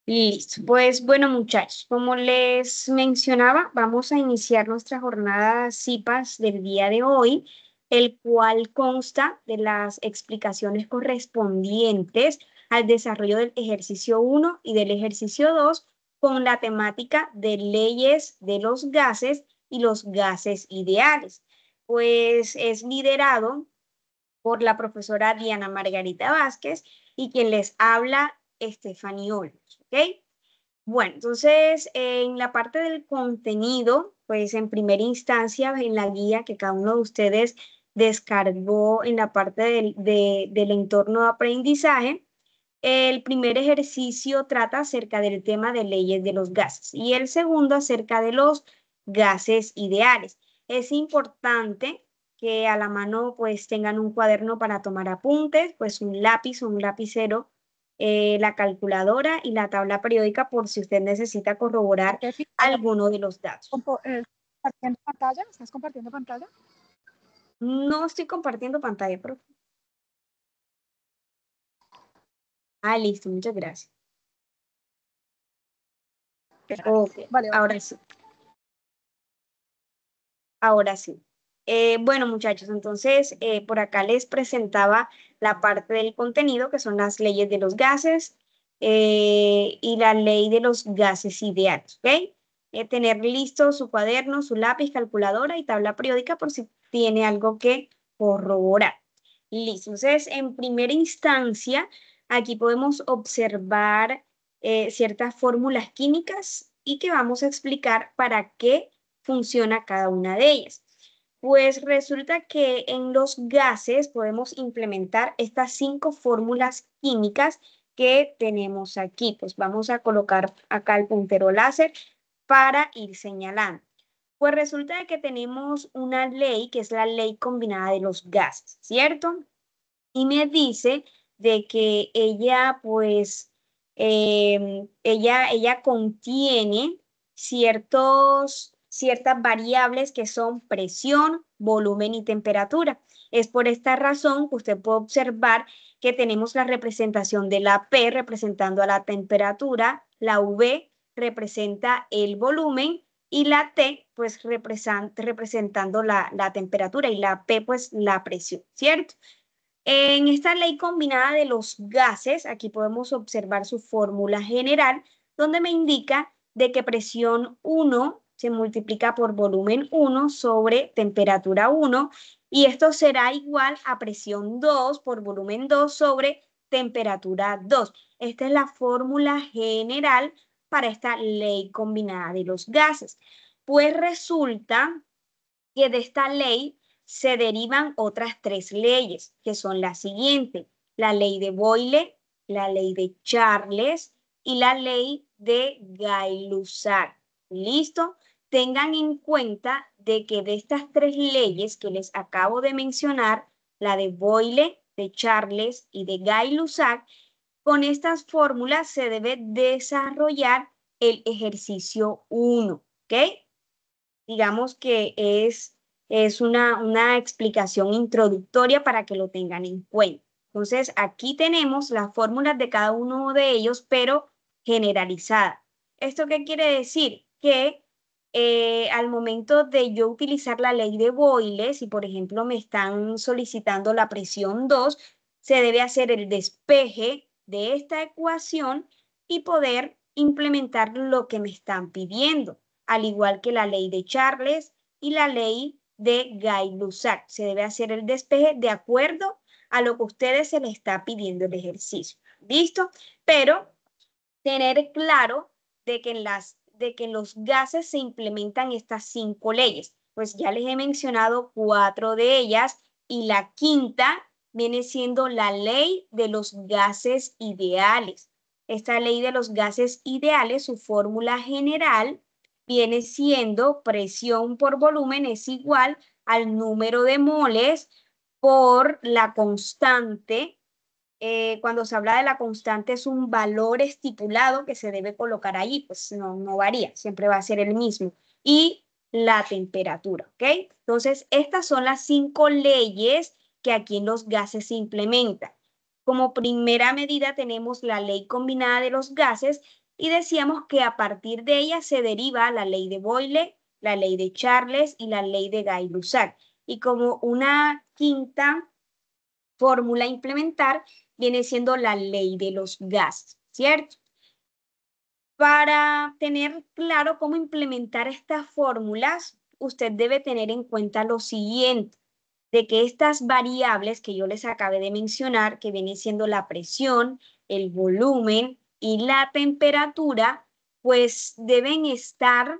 Listo. Pues bueno, muchachos, como les mencionaba, vamos a iniciar nuestra jornada CIPAS del día de hoy, el cual consta de las explicaciones correspondientes al desarrollo del ejercicio 1 y del ejercicio 2 con la temática de leyes de los gases y los gases ideales. Pues es liderado por la profesora Diana Margarita Vázquez y quien les habla, Estefanía Olmos, ¿ok? Bueno, entonces en la parte del contenido, pues en primera instancia, en la guía que cada uno de ustedes descargó en la parte del entorno de aprendizaje, el primer ejercicio trata acerca del tema de leyes de los gases y el segundo acerca de los gases ideales. Es importante que a la mano pues tengan un cuaderno para tomar apuntes, pues un lápiz o un lapicero, la calculadora y la tabla periódica por si usted necesita corroborar Tefi, alguno de los datos. ¿compartiendo pantalla? ¿Estás compartiendo pantalla? No estoy compartiendo pantalla, profe. Ah, listo, muchas gracias. Ok, Vale, vale. ahora sí. Ahora sí. Bueno, muchachos, entonces por acá les presentaba la parte del contenido, que son las leyes de los gases y la ley de los gases ideales, ¿ok? Tener listo su cuaderno, su lápiz, calculadora y tabla periódica por si tiene algo que corroborar. Listo. Entonces, en primera instancia, aquí podemos observar ciertas fórmulas químicas y que vamos a explicar para qué funciona cada una de ellas. Pues resulta que en los gases podemos implementar estas 5 fórmulas químicas que tenemos aquí. Pues vamos a colocar acá el puntero láser para ir señalando. Pues resulta que tenemos una ley que es la ley combinada de los gases, ¿cierto? Y me dice de que ella, pues, ella contiene ciertas variables que son presión, volumen y temperatura. Es por esta razón que usted puede observar que tenemos la representación de la P representando a la temperatura, la V representa el volumen y la T pues representando la temperatura y la P pues la presión, ¿cierto? En esta ley combinada de los gases, aquí podemos observar su fórmula general, donde me indica de que presión 1 se multiplica por volumen 1 sobre temperatura 1, y esto será igual a presión 2 por volumen 2 sobre temperatura 2. Esta es la fórmula general para esta ley combinada de los gases. Pues resulta que de esta ley se derivan otras 3 leyes, que son las siguientes: la ley de Boyle, la ley de Charles y la ley de Gay-Lussac. ¿Listo? Tengan en cuenta de que de estas 3 leyes que les acabo de mencionar, la de Boyle, de Charles y de Gay-Lussac, con estas fórmulas se debe desarrollar el ejercicio 1, ¿ok? Digamos que es una explicación introductoria para que lo tengan en cuenta. Entonces, aquí tenemos las fórmulas de cada uno de ellos, pero generalizada. ¿Esto qué quiere decir? Que al momento de yo utilizar la ley de Boyle, si por ejemplo me están solicitando la presión 2, se debe hacer el despeje de esta ecuación y poder implementar lo que me están pidiendo, al igual que la ley de Charles y la ley de Gay-Lussac. Se debe hacer el despeje de acuerdo a lo que a ustedes se les está pidiendo el ejercicio. ¿Listo? Pero tener claro de que en los gases se implementan estas 5 leyes. Pues ya les he mencionado 4 de ellas y la quinta viene siendo la ley de los gases ideales. Esta ley de los gases ideales, su fórmula general viene siendo presión por volumen es igual al número de moles por la constante. Cuando se habla de la constante es un valor estipulado que se debe colocar allí, pues no varía, siempre va a ser el mismo. Y la temperatura, ¿ok? Entonces, estas son las 5 leyes que aquí en los gases se implementan. Como primera medida tenemos la ley combinada de los gases, y decíamos que a partir de ella se deriva la ley de Boyle, la ley de Charles y la ley de Gay-Lussac. Y como una quinta fórmula a implementar viene siendo la ley de los gases, ¿cierto? Para tener claro cómo implementar estas fórmulas, usted debe tener en cuenta lo siguiente, de que estas variables que yo les acabé de mencionar, que viene siendo la presión, el volumen y la temperatura, pues deben estar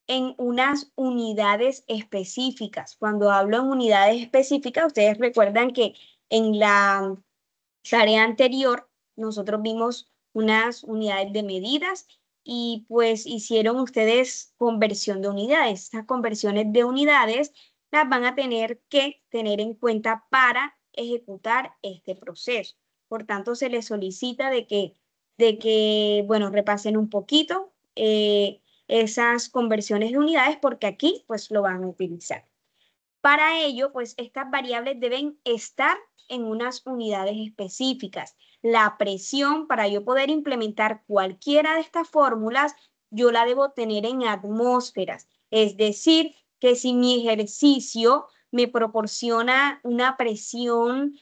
en unas unidades específicas. Cuando hablo en unidades específicas, ustedes recuerdan que en la tarea anterior nosotros vimos unas unidades de medidas y pues hicieron ustedes conversión de unidades. Estas conversiones de unidades las van a tener que tener en cuenta para ejecutar este proceso. Por tanto, se les solicita bueno, repasen un poquito esas conversiones de unidades porque aquí pues lo van a utilizar. Para ello, pues estas variables deben estar en unas unidades específicas. La presión, para yo poder implementar cualquiera de estas fórmulas, yo la debo tener en atmósferas. Es decir, que si mi ejercicio me proporciona una presión,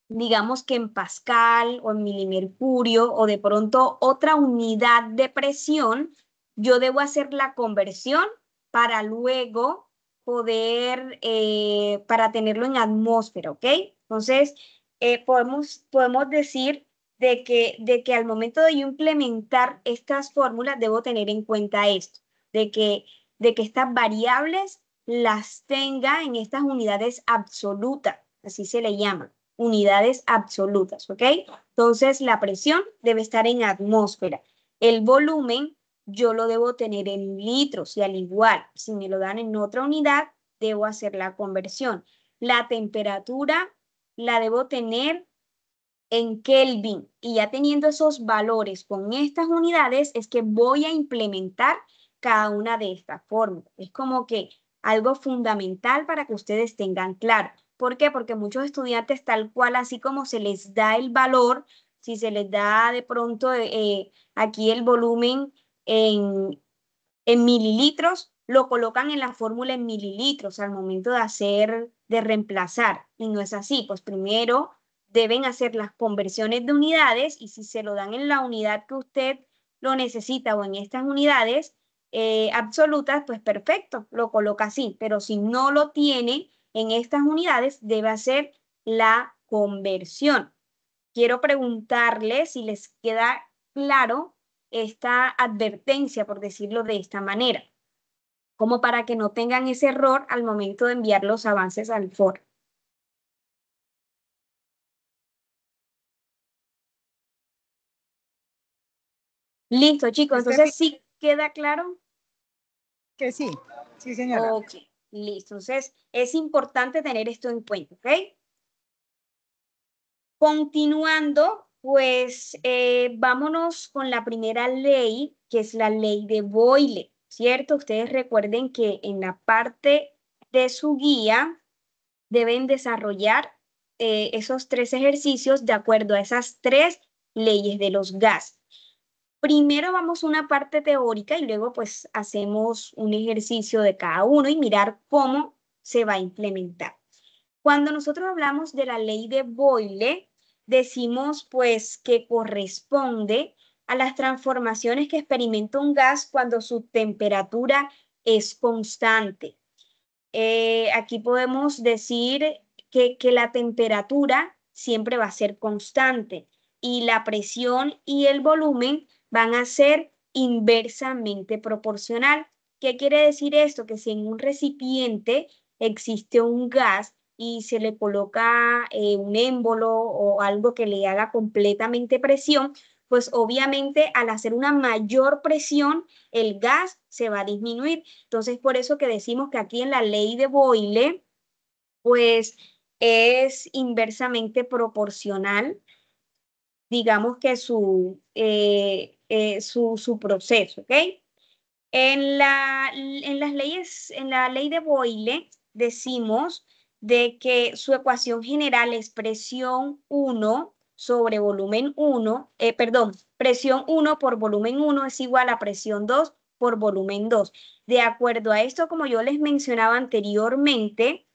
digamos que en pascal o en milimercurio o de pronto otra unidad de presión, yo debo hacer la conversión para luego poder, para tenerlo en atmósfera, ¿ok? Entonces, podemos decir de que al momento de yo implementar estas fórmulas debo tener en cuenta esto, de que, de que estas variables las tenga en estas unidades absolutas, así se le llama, unidades absolutas, ¿ok? Entonces, la presión debe estar en atmósfera. El volumen yo lo debo tener en litros y al igual, si me lo dan en otra unidad, debo hacer la conversión. La temperatura la debo tener en Kelvin y ya teniendo esos valores con estas unidades es que voy a implementar cada una de estas fórmulas. Es como que algo fundamental para que ustedes tengan claro. ¿Por qué? Porque muchos estudiantes tal cual, así como se les da el valor, si se les da de pronto aquí el volumen en, en mililitros, lo colocan en la fórmula en mililitros al momento de reemplazar. Y no es así, pues primero deben hacer las conversiones de unidades y si se lo dan en la unidad que usted lo necesita o en estas unidades absolutas, pues perfecto, lo coloca así. Pero si no lo tiene en estas unidades, debe hacer la conversión. Quiero preguntarles si les queda claro esta advertencia, por decirlo de esta manera, como para que no tengan ese error al momento de enviar los avances al foro. Listo, chicos, entonces sí queda claro. Que sí, sí, señora. Ok, listo. Entonces es importante tener esto en cuenta, ¿ok? Continuando, pues vámonos con la primera ley, que es la ley de Boyle, ¿cierto? Ustedes recuerden que en la parte de su guía deben desarrollar esos 3 ejercicios de acuerdo a esas 3 leyes de los gases. Primero vamos a una parte teórica y luego pues hacemos un ejercicio de cada uno y mirar cómo se va a implementar. Cuando nosotros hablamos de la ley de Boyle, decimos pues que corresponde a las transformaciones que experimenta un gas cuando su temperatura es constante. Aquí podemos decir que la temperatura siempre va a ser constante y la presión y el volumen van a ser inversamente proporcional. ¿Qué quiere decir esto? Que si en un recipiente existe un gas y se le coloca un émbolo o algo que le haga completamente presión, pues obviamente al hacer una mayor presión, el gas se va a disminuir. Entonces, por eso que decimos que aquí en la ley de Boyle, pues es inversamente proporcional, digamos que su proceso, ¿ok? En la ley de Boyle decimos de que su ecuación general es presión 1 sobre volumen 1, presión 1 por volumen 1 es igual a presión 2 por volumen 2. De acuerdo a esto, como yo les mencionaba anteriormente,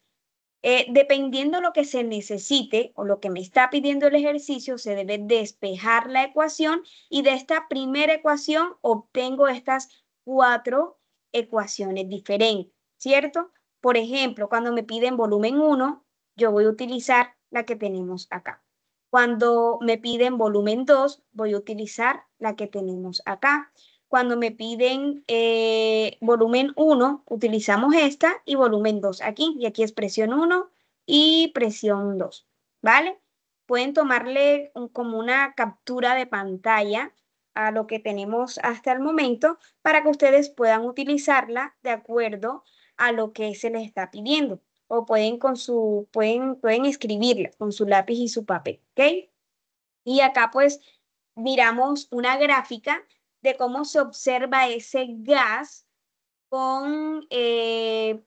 dependiendo lo que se necesite o lo que me está pidiendo el ejercicio, se debe despejar la ecuación y de esta primera ecuación obtengo estas 4 ecuaciones diferentes, ¿cierto? Por ejemplo, cuando me piden volumen 1, yo voy a utilizar la que tenemos acá. Cuando me piden volumen 2, voy a utilizar la que tenemos acá. Cuando me piden volumen 1, utilizamos esta y volumen 2 aquí. Y aquí es presión 1 y presión 2, ¿vale? Pueden tomarle como una captura de pantalla a lo que tenemos hasta el momento para que ustedes puedan utilizarla de acuerdo a lo que se les está pidiendo. O pueden escribirla con su lápiz y su papel, ¿ok? Y acá pues miramos una gráfica de cómo se observa ese gas con,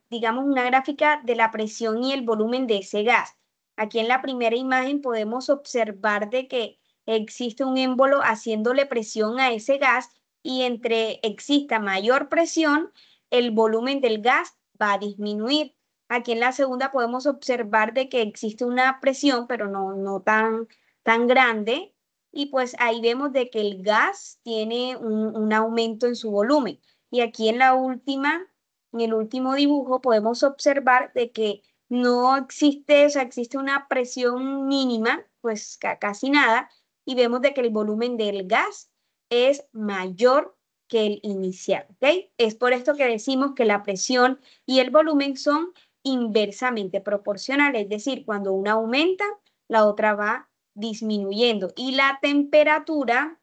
digamos, una gráfica de la presión y el volumen de ese gas. Aquí en la primera imagen podemos observar de que existe un émbolo haciéndole presión a ese gas y entre exista mayor presión, el volumen del gas va a disminuir. Aquí en la segunda podemos observar de que existe una presión, pero no tan grande, y pues ahí vemos de que el gas tiene un aumento en su volumen. Y aquí en el último dibujo podemos observar de que no existe, o sea, existe una presión mínima, pues casi nada, y vemos de que el volumen del gas es mayor que el inicial, ¿ok? Es por esto que decimos que la presión y el volumen son inversamente proporcionales, es decir, cuando una aumenta, la otra va disminuyendo y la temperatura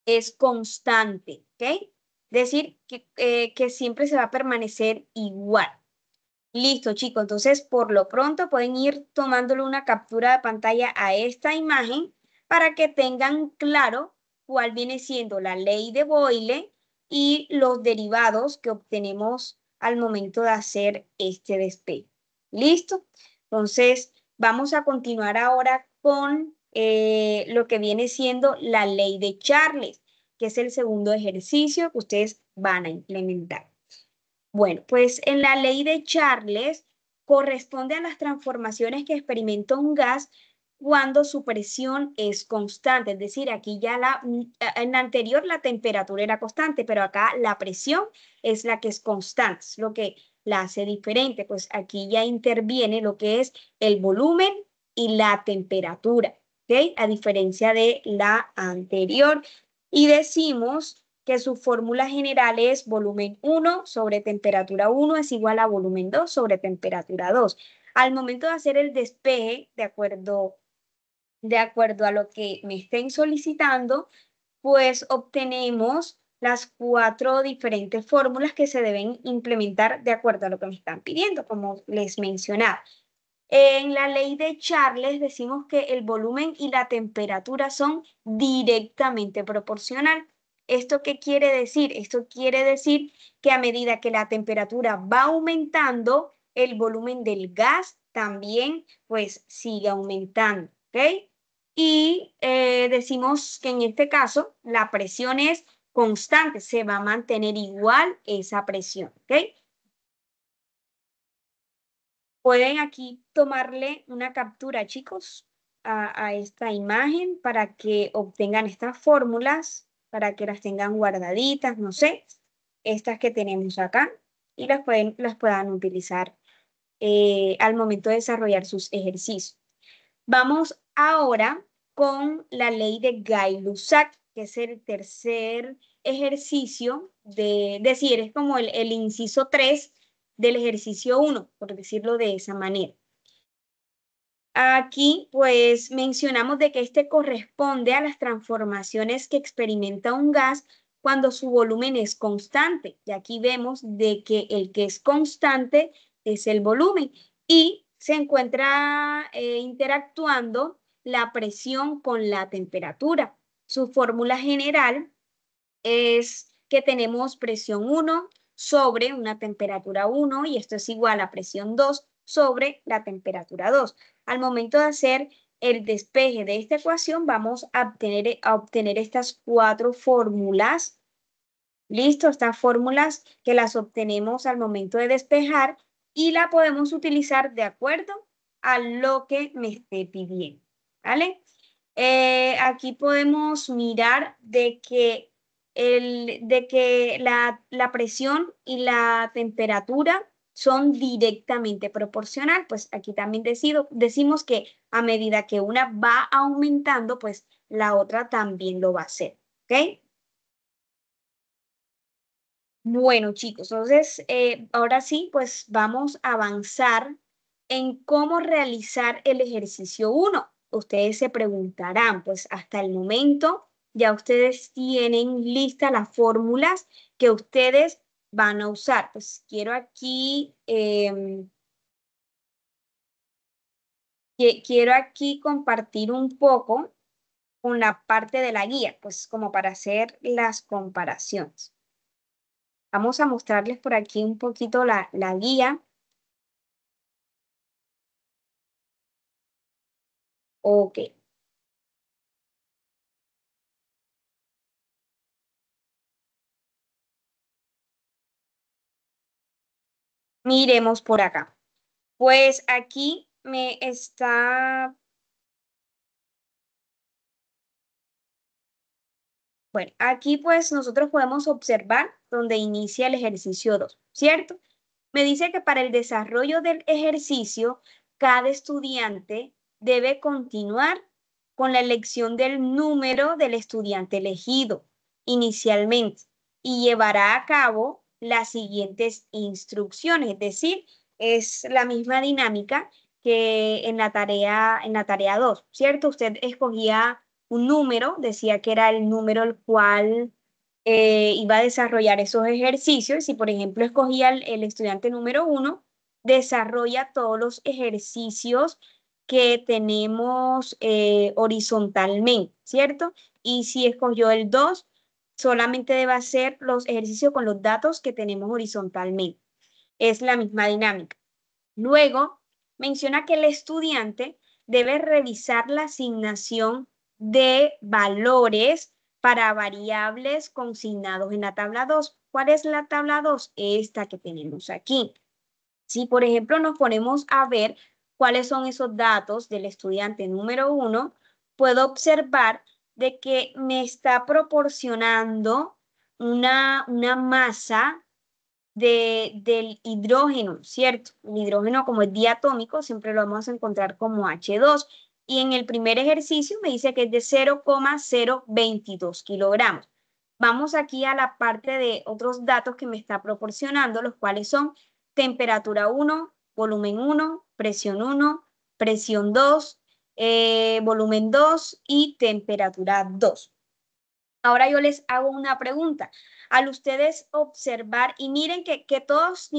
es constante, ¿ok? Decir que siempre se va a permanecer igual. Listo, chicos. Entonces, por lo pronto pueden ir tomándole una captura de pantalla a esta imagen para que tengan claro cuál viene siendo la ley de Boyle y los derivados que obtenemos al momento de hacer este despegue. ¿Listo? Entonces, vamos a continuar ahora con lo que viene siendo la ley de Charles, que es el segundo ejercicio que ustedes van a implementar. Bueno, pues en la ley de Charles corresponde a las transformaciones que experimenta un gas cuando su presión es constante. Es decir, aquí ya en la anterior la temperatura era constante, pero acá la presión es la que es constante, es lo que la hace diferente. Pues aquí ya interviene lo que es el volumen y la temperatura, ¿ok? A diferencia de la anterior. Y decimos que su fórmula general es volumen 1 sobre temperatura 1 es igual a volumen 2 sobre temperatura 2. Al momento de hacer el despeje, de acuerdo a lo que me estén solicitando, pues obtenemos las 4 diferentes fórmulas que se deben implementar de acuerdo a lo que me están pidiendo, como les mencionaba. En la ley de Charles decimos que el volumen y la temperatura son directamente proporcional. ¿Esto qué quiere decir? Esto quiere decir que a medida que la temperatura va aumentando, el volumen del gas también pues sigue aumentando, ¿ok? Y decimos que en este caso la presión es constante, se va a mantener igual esa presión, ¿ok? Pueden aquí tomarle una captura, chicos, a esta imagen para que obtengan estas fórmulas, para que las tengan guardaditas, no sé, estas que tenemos acá, y las puedan utilizar al momento de desarrollar sus ejercicios. Vamos ahora con la ley de Gay-Lussac, que es el tercer ejercicio decir, es como el inciso 3 del ejercicio 1, por decirlo de esa manera. Aquí, pues, mencionamos de que este corresponde a las transformaciones que experimenta un gas cuando su volumen es constante. Y aquí vemos de que el que es constante es el volumen y se encuentra interactuando la presión con la temperatura. Su fórmula general es que tenemos presión 1 sobre una temperatura 1 y esto es igual a presión 2 sobre la temperatura 2. Al momento de hacer el despeje de esta ecuación, vamos a obtener estas 4 fórmulas. Listo, estas fórmulas que las obtenemos al momento de despejar y la podemos utilizar de acuerdo a lo que me esté pidiendo, ¿vale? Aquí podemos mirar de que, la presión y la temperatura son directamente proporcional. Pues aquí también decimos que a medida que una va aumentando, pues la otra también lo va a hacer, ¿ok? Bueno, chicos, entonces ahora sí, pues vamos a avanzar en cómo realizar el ejercicio 1. Ustedes se preguntarán, pues hasta el momento ya ustedes tienen listas las fórmulas que ustedes van a usar. Pues quiero aquí compartir un poco con la parte de la guía, pues como para hacer las comparaciones. Vamos a mostrarles por aquí un poquito la guía. Ok. Miremos por acá. Pues aquí me está... Bueno, aquí pues nosotros podemos observar donde inicia el ejercicio 2, ¿cierto? Me dice que para el desarrollo del ejercicio, cada estudiante debe continuar con la elección del número del estudiante elegido inicialmente y llevará a cabo las siguientes instrucciones, es decir, es la misma dinámica que en la tarea 2, ¿cierto? Usted escogía un número, decía que era el número el cual iba a desarrollar esos ejercicios. Si, por ejemplo, escogía el estudiante número 1, desarrolla todos los ejercicios que tenemos horizontalmente, ¿cierto? Y si escogió el 2, solamente debe hacer los ejercicios con los datos que tenemos horizontalmente. Es la misma dinámica. Luego, menciona que el estudiante debe revisar la asignación de valores para variables consignados en la tabla 2. ¿Cuál es la tabla 2? Esta que tenemos aquí. Si, por ejemplo, nos ponemos a ver cuáles son esos datos del estudiante número 1, puedo observar de que me está proporcionando una masa del hidrógeno, ¿cierto? El hidrógeno, como es diatómico, siempre lo vamos a encontrar como H2. Y en el primer ejercicio me dice que es de 0,022 kilogramos. Vamos aquí a la parte de otros datos que me está proporcionando, los cuales son temperatura 1, volumen 1, presión 2, volumen 2 y temperatura 2. Ahora yo les hago una pregunta. Al ustedes observar, y miren que todos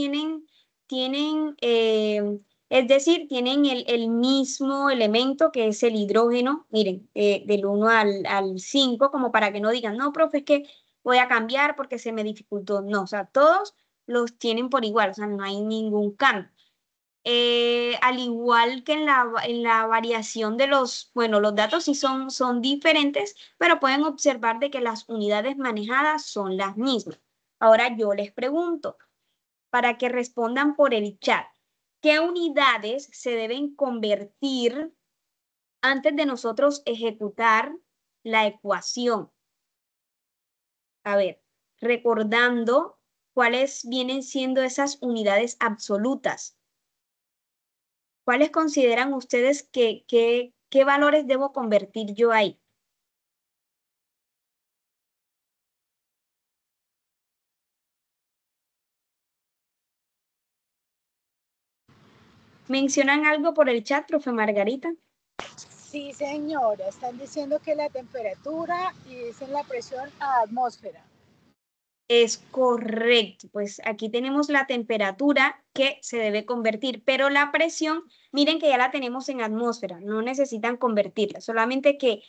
es decir, tienen el mismo elemento que es el hidrógeno, miren, del 1 al 5, como para que no digan, no, profe, es que voy a cambiar porque se me dificultó. No, o sea, todos los tienen por igual, o sea, no hay ningún cambio. Al igual que en la variación de bueno, los datos sí son diferentes, pero pueden observar de que las unidades manejadas son las mismas. Ahora yo les pregunto, para que respondan por el chat, ¿qué unidades se deben convertir antes de nosotros ejecutar la ecuación? A ver, recordando cuáles vienen siendo esas unidades absolutas. ¿Cuáles consideran ustedes qué valores debo convertir yo ahí? ¿Mencionan algo por el chat, profe Margarita? Sí, señora, están diciendo que la temperatura y dicen la presión a atmósfera. Es correcto, pues aquí tenemos la temperatura que se debe convertir, pero la presión, miren que ya la tenemos en atmósfera, no necesitan convertirla, solamente que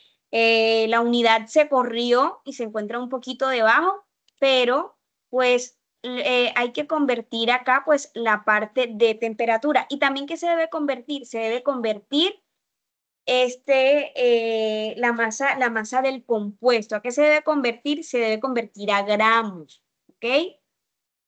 la unidad se corrió y se encuentra un poquito debajo, pero pues hay que convertir acá pues la parte de temperatura. ¿Y también qué se debe convertir? Se debe convertir la masa del compuesto. ¿A qué se debe convertir? Se debe convertir a gramos, ¿ok?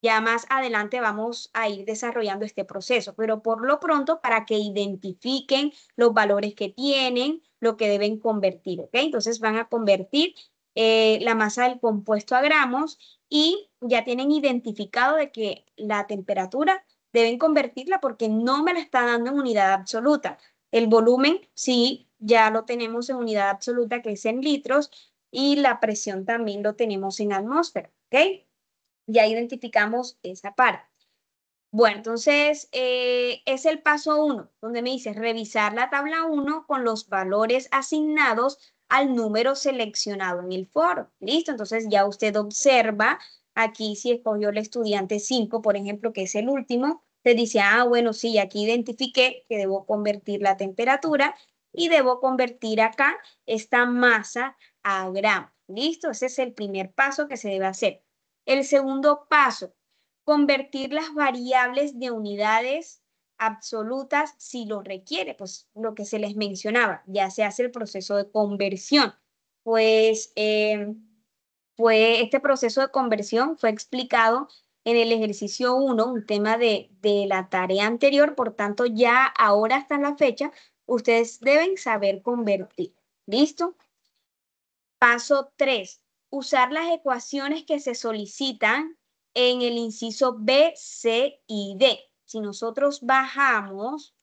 Ya más adelante vamos a ir desarrollando este proceso, pero por lo pronto para que identifiquen los valores que tienen, lo que deben convertir, ¿ok? Entonces van a convertir la masa del compuesto a gramos y ya tienen identificado de que la temperatura deben convertirla porque no me la está dando en unidad absoluta. El volumen sí, ya lo tenemos en unidad absoluta que es en litros y la presión también lo tenemos en atmósfera, ¿ok? Ya identificamos esa parte. Bueno, entonces es el paso 1, donde me dice revisar la tabla 1 con los valores asignados al número seleccionado en el foro. ¿Listo? Entonces ya usted observa aquí si escogió el estudiante 5, por ejemplo, que es el último, te dice, ah, bueno, sí, aquí identifiqué que debo convertir la temperatura y debo convertir acá esta masa a gramos. ¿Listo? Ese es el primer paso que se debe hacer. El segundo paso, convertir las variables de unidades absolutas si lo requiere, pues lo que se les mencionaba, ya se hace el proceso de conversión. Pues este proceso de conversión fue explicado en el ejercicio 1, un tema de la tarea anterior, por tanto ya ahora hasta la fecha, ustedes deben saber convertir. ¿Listo? Paso 3. Usar las ecuaciones que se solicitan en el inciso B, C y D. Si nosotros bajamos,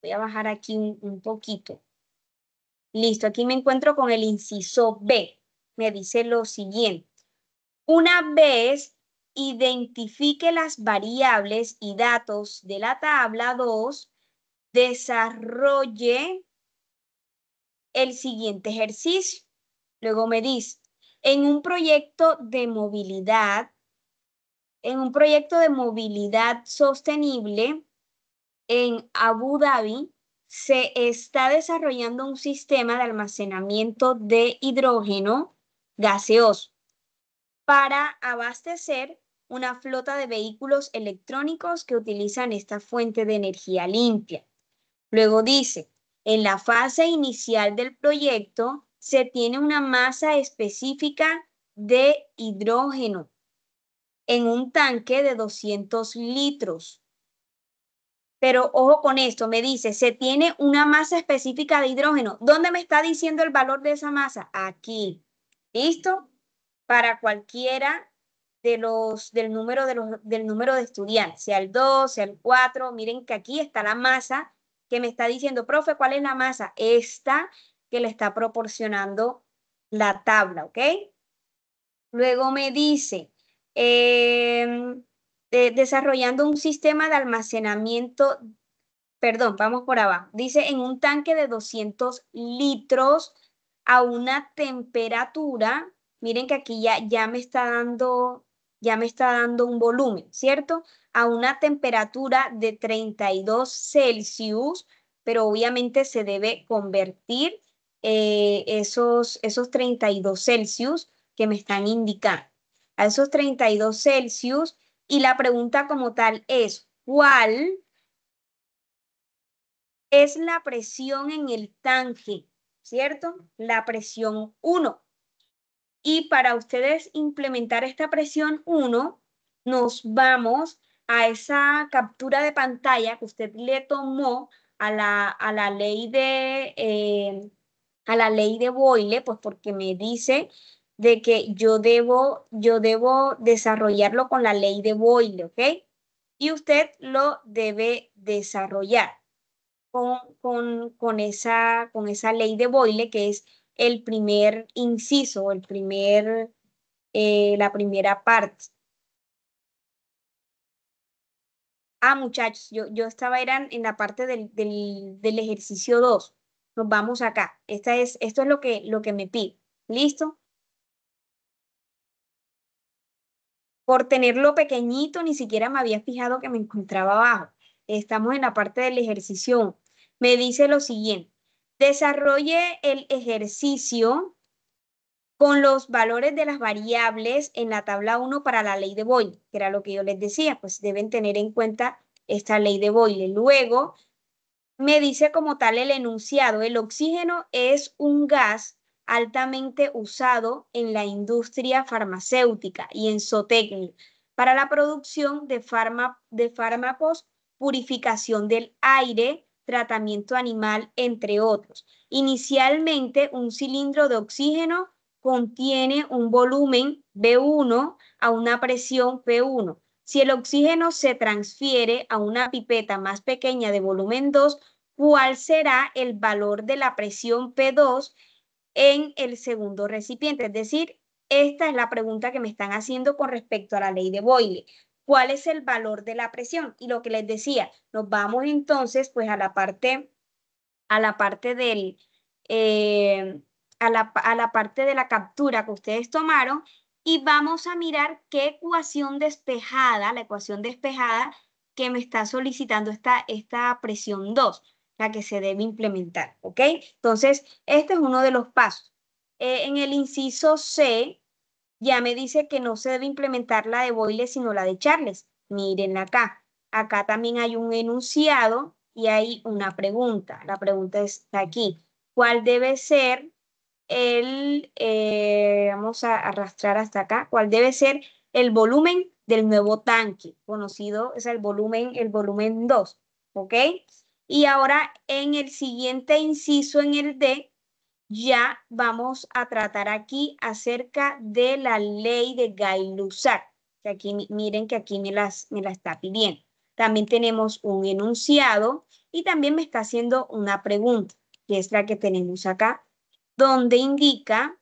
voy a bajar aquí un poquito. Listo, aquí me encuentro con el inciso B. Me dice lo siguiente. Una vez identifique las variables y datos de la tabla 2, desarrolle el siguiente ejercicio. Luego me dice, en un proyecto de movilidad, sostenible en Abu Dhabi, se está desarrollando un sistema de almacenamiento de hidrógeno gaseoso para abastecer una flota de vehículos electrónicos que utilizan esta fuente de energía limpia. Luego dice, en la fase inicial del proyecto se tiene una masa específica de hidrógeno en un tanque de 200 litros. Pero ojo con esto, me dice, se tiene una masa específica de hidrógeno. ¿Dónde me está diciendo el valor de esa masa? Aquí. ¿Listo? Para cualquiera del número de estudiantes, sea el 2, sea el 4. Miren que aquí está la masa que me está diciendo, profe, ¿cuál es la masa? Esta que le está proporcionando la tabla, ¿ok? Luego me dice, desarrollando un sistema de almacenamiento, perdón, vamos por abajo. Dice, en un tanque de 200 litros a una temperatura, miren que aquí ya me está dando un volumen, ¿cierto? A una temperatura de 32 Celsius, pero obviamente se debe convertir esos 32 Celsius que me están indicando. A esos 32 Celsius, y la pregunta como tal es, ¿cuál es la presión en el tanque? ¿Cierto? La presión 1. Y para ustedes implementar esta presión 1, nos vamos a esa captura de pantalla que usted le tomó a la ley de Boyle, pues porque me dice de que yo debo desarrollarlo con la ley de Boyle, ¿ok? Y usted lo debe desarrollar con esa ley de Boyle, que es el primer inciso, la primera parte. Ah, muchachos, yo estaba eran en la parte del ejercicio 2. Nos vamos acá. Esto es lo que me pide. ¿Listo? Por tenerlo pequeñito, ni siquiera me había fijado que me encontraba abajo. Estamos en la parte del ejercicio 1. Me dice lo siguiente. Desarrolle el ejercicio con los valores de las variables en la tabla 1 para la ley de Boyle, que era lo que yo les decía, pues deben tener en cuenta esta ley de Boyle. Luego me dice como tal el enunciado, el oxígeno es un gas altamente usado en la industria farmacéutica y en zootecnia para la producción de fármacos, purificación del aire, tratamiento animal, entre otros. Inicialmente, un cilindro de oxígeno contiene un volumen B1 a una presión P1. Si el oxígeno se transfiere a una pipeta más pequeña de volumen 2, ¿cuál será el valor de la presión P2 en el segundo recipiente? Es decir, esta es la pregunta que me están haciendo con respecto a la ley de Boyle. ¿Cuál es el valor de la presión? Y lo que les decía, nos vamos entonces pues a la parte del, a la parte de la captura que ustedes tomaron y vamos a mirar qué ecuación despejada, la ecuación despejada que me está solicitando esta presión 2, la que se debe implementar, ¿ok? Entonces, este es uno de los pasos. En el inciso C, ya me dice que no se debe implementar la de Boyle, sino la de Charles. Miren acá. Acá también hay un enunciado y hay una pregunta. La pregunta está aquí. ¿Cuál debe ser vamos a arrastrar hasta acá, cuál debe ser el volumen del nuevo tanque? Conocido es el volumen 2, ¿ok? Y ahora en el siguiente inciso, en el D, ya vamos a tratar aquí acerca de la ley de Gay-Lussac, que aquí miren que aquí me la está pidiendo. También tenemos un enunciado y también me está haciendo una pregunta, que es la que tenemos acá, donde indica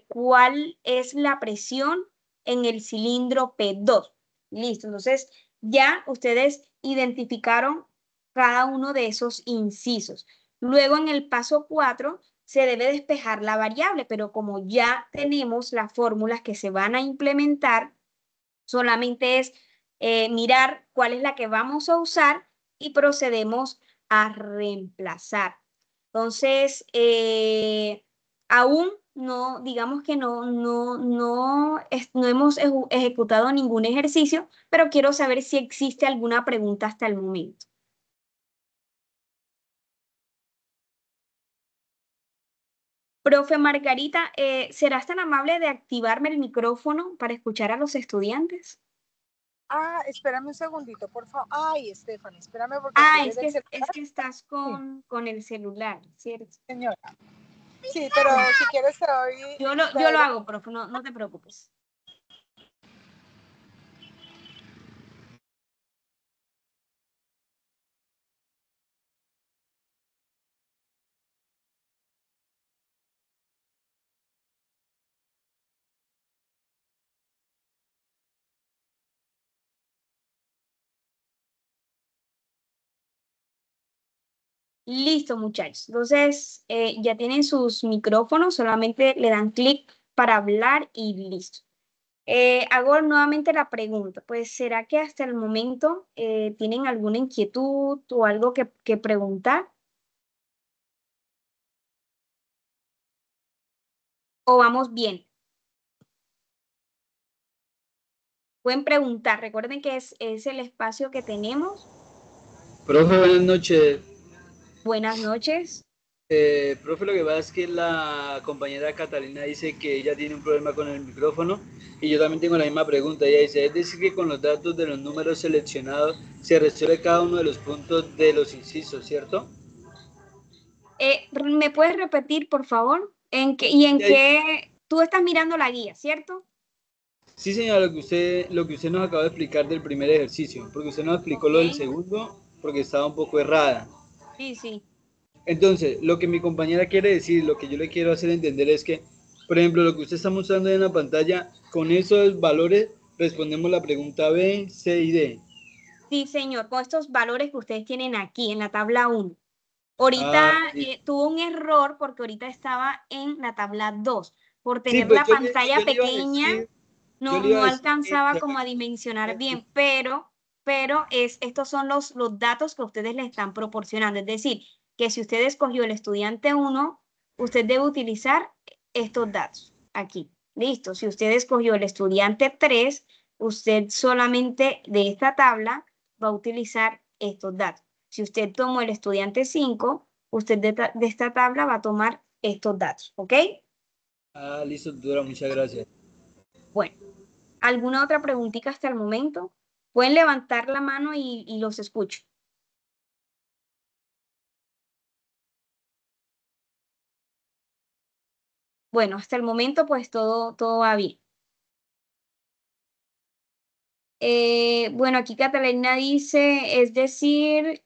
cuál es la presión en el cilindro P2. Listo, entonces ya ustedes identificaron cada uno de esos incisos. Luego en el paso 4 se debe despejar la variable, pero como ya tenemos las fórmulas que se van a implementar, solamente es mirar cuál es la que vamos a usar y procedemos a reemplazar. Entonces, aún no, digamos que no hemos ejecutado ningún ejercicio, pero quiero saber si existe alguna pregunta hasta el momento. Profe Margarita, ¿serás tan amable de activarme el micrófono para escuchar a los estudiantes? Ah, espérame un segundito, por favor. Ay, Stephanie, espérame porque estoy Ah, desde el es celular. que estás Sí, con el celular, ¿cierto? señora. Sí, pero si quieres te doy, Yo lo hago, profe, no te preocupes. Listo, muchachos. Entonces, ya tienen sus micrófonos, solamente le dan clic para hablar y listo. Hago nuevamente la pregunta, pues, ¿será que hasta el momento tienen alguna inquietud o algo que preguntar? ¿O vamos bien? Pueden preguntar, recuerden que es el espacio que tenemos. Profe, buenas noches. Buenas noches. Profe, lo que pasa es que la compañera Catalina dice que ella tiene un problema con el micrófono y yo también tengo la misma pregunta. Ella dice, es decir, que con los datos de los números seleccionados se resuelve cada uno de los puntos de los incisos, ¿cierto? ¿Me puedes repetir, por favor? ¿En qué? Tú estás mirando la guía, ¿cierto? Sí, señora, lo que usted nos acaba de explicar del primer ejercicio, porque usted nos explicó Ok. lo del segundo porque estaba un poco errada. Sí, sí. Entonces, lo que mi compañera quiere decir, lo que yo le quiero hacer entender es que, por ejemplo, lo que usted está mostrando en la pantalla, con esos valores respondemos la pregunta B, C y D. Sí, señor, con estos valores que ustedes tienen aquí en la tabla 1. Ah, Ahorita listo. tuvo un error porque ahorita estaba en la tabla 2. Por Sí, tener pues la pantalla yo le iba a pequeña, decir, yo le iba no a decir que, alcanzaba como a dimensionar bien, pero estos son los datos que ustedes le están proporcionando. Es decir, que si usted escogió el estudiante 1, usted debe utilizar estos datos aquí. Listo. Si usted escogió el estudiante 3, usted solamente de esta tabla va a utilizar estos datos. Si usted tomó el estudiante 5, usted de esta tabla va a tomar estos datos, ¿ok? Ah, listo, tutora, muchas gracias. Bueno, ¿alguna otra preguntita hasta el momento? Pueden levantar la mano y los escucho. Bueno, hasta el momento pues todo va bien. Bueno, aquí Catalina dice, es decir,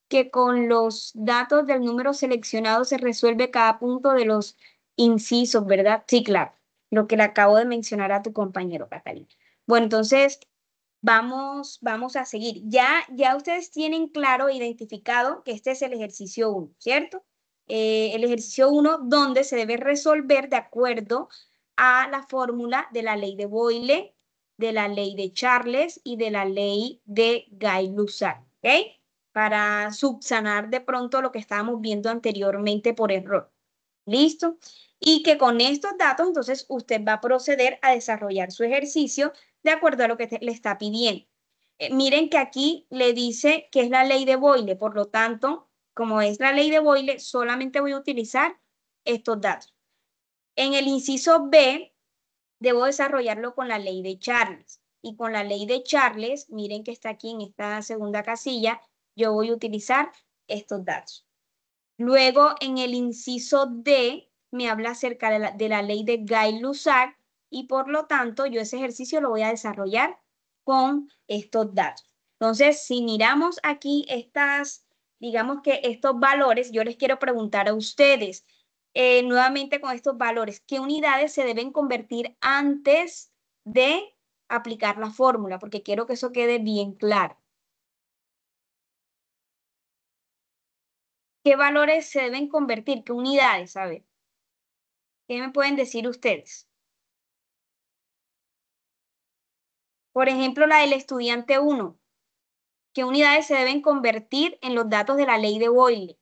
que con los datos del número seleccionado se resuelve cada punto de los incisos, ¿verdad? Sí, claro, lo que le acabo de mencionar a tu compañero, Catalina. Bueno, entonces vamos a seguir. Ya ustedes tienen claro, identificado que este es el ejercicio 1, ¿cierto? El ejercicio 1 donde se debe resolver de acuerdo a la fórmula de la ley de Boyle, de la ley de Charles y de la ley de Gay-Lussac, ¿ok? Para subsanar de pronto lo que estábamos viendo anteriormente por error. ¿Listo? Y que con estos datos, entonces, usted va a proceder a desarrollar su ejercicio de acuerdo a lo que le está pidiendo. Miren que aquí le dice que es la ley de Boyle, por lo tanto, como es la ley de Boyle, solamente voy a utilizar estos datos. En el inciso B, debo desarrollarlo con la ley de Charles. Y con la ley de Charles, miren que está aquí en esta segunda casilla, yo voy a utilizar estos datos. Luego, en el inciso D, me habla acerca de la ley de Gay-Lussac y por lo tanto, yo ese ejercicio lo voy a desarrollar con estos datos. Entonces, si miramos aquí digamos que estos valores, yo les quiero preguntar a ustedes, nuevamente con estos valores, ¿qué unidades se deben convertir antes de aplicar la fórmula? Porque quiero que eso quede bien claro. ¿Qué valores se deben convertir? ¿Qué unidades? A ver, ¿qué me pueden decir ustedes? Por ejemplo, la del estudiante 1. ¿Qué unidades se deben convertir en los datos de la ley de Boyle?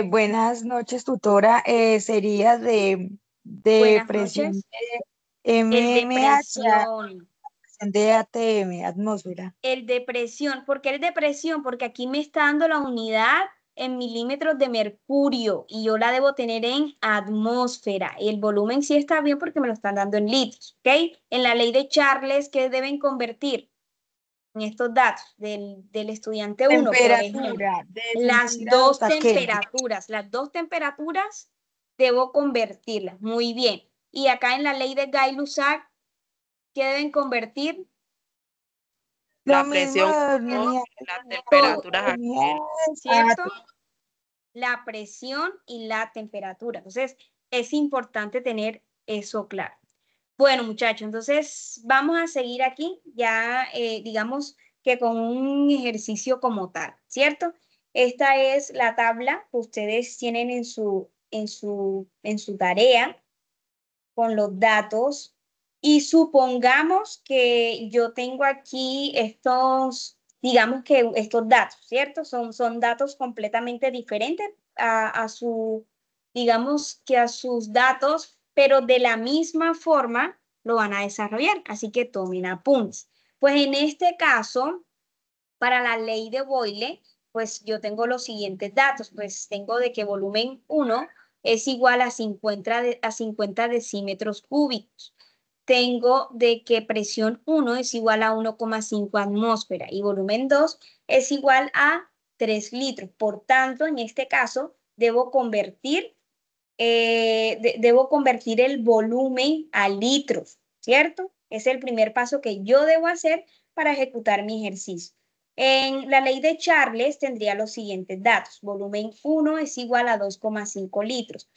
Buenas noches, tutora. Sería de Buenas presión noches. de El de MMH a presión. presión de ATM, atmósfera. El de presión. ¿Por qué el de presión? Porque aquí me está dando la unidad en milímetros de mercurio y yo la debo tener en atmósfera. Y el volumen sí está bien porque me lo están dando en litros, ¿ok? En la ley de Charles, ¿qué deben convertir? En estos datos del estudiante 1, por ejemplo. Temperatura de centígrados a Kelvin. Las dos temperaturas debo convertirlas. Muy bien. Y acá en la ley de Gay-Lussac, ¿qué deben convertir? Lo La mismo presión de o unidades, las Todo, temperaturas a Kelvin. ¿cierto? La presión y la temperatura. Entonces, es importante tener eso claro. Bueno, muchachos, entonces vamos a seguir aquí ya, digamos que con un ejercicio como tal, ¿cierto? Esta es la tabla que ustedes tienen en su tarea con los datos y supongamos que yo tengo aquí digamos que estos datos, ¿cierto? Son datos completamente diferentes digamos que a sus datos, pero de la misma forma lo van a desarrollar, así que tomen apuntes. Pues en este caso, para la ley de Boyle, pues yo tengo los siguientes datos, pues tengo de que volumen 1 es igual a 50 decímetros cúbicos. Tengo de que presión 1 es igual a 1,5 atmósfera y volumen 2 es igual a 3 litros. Por tanto, en este caso, debo convertir el volumen a litros, ¿cierto? Es el primer paso que yo debo hacer para ejecutar mi ejercicio. En la ley de Charles tendría los siguientes datos. Volumen 1 es igual a 2,5 litros.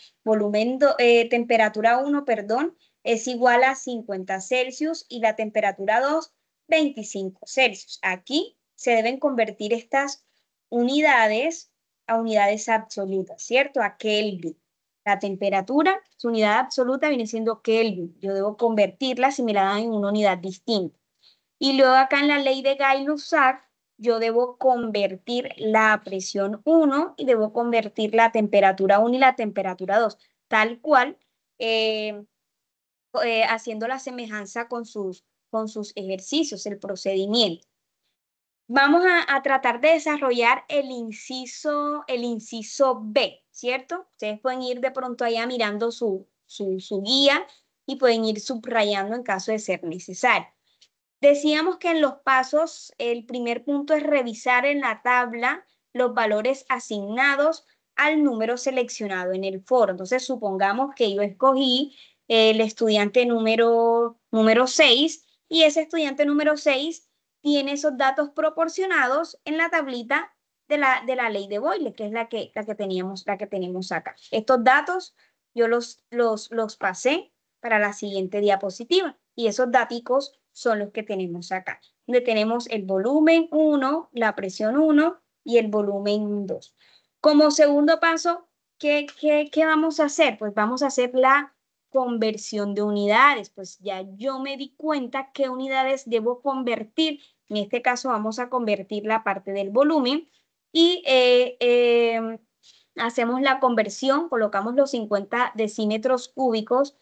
Temperatura 1, perdón, es igual a 50 Celsius y la temperatura 2, 25 Celsius. Aquí se deben convertir estas unidades a unidades absolutas, ¿cierto? A Kelvin. La temperatura, su unidad absoluta viene siendo Kelvin. Yo debo convertirla si me la dan en una unidad distinta. Y luego acá en la ley de Gay-Lussac, yo debo convertir la presión 1 y debo convertir la temperatura 1 y la temperatura 2, tal cual haciendo la semejanza con sus ejercicios, el procedimiento. Vamos a tratar de desarrollar el inciso B, ¿cierto? Ustedes pueden ir de pronto allá mirando su guía y pueden ir subrayando en caso de ser necesario. Decíamos que en los pasos, el primer punto es revisar en la tabla los valores asignados al número seleccionado en el foro. Entonces, supongamos que yo escogí el estudiante número 6 y ese estudiante número 6 tiene esos datos proporcionados en la tablita de la ley de Boyle, que es la que tenemos acá. Estos datos yo los pasé para la siguiente diapositiva y esos datos son los que tenemos acá, donde tenemos el volumen 1, la presión 1 y el volumen 2. Como segundo paso, ¿qué vamos a hacer? Pues vamos a hacer la conversión de unidades. Pues ya yo me di cuenta qué unidades debo convertir. En este caso vamos a convertir la parte del volumen y hacemos la conversión, colocamos los 50 decímetros cúbicos.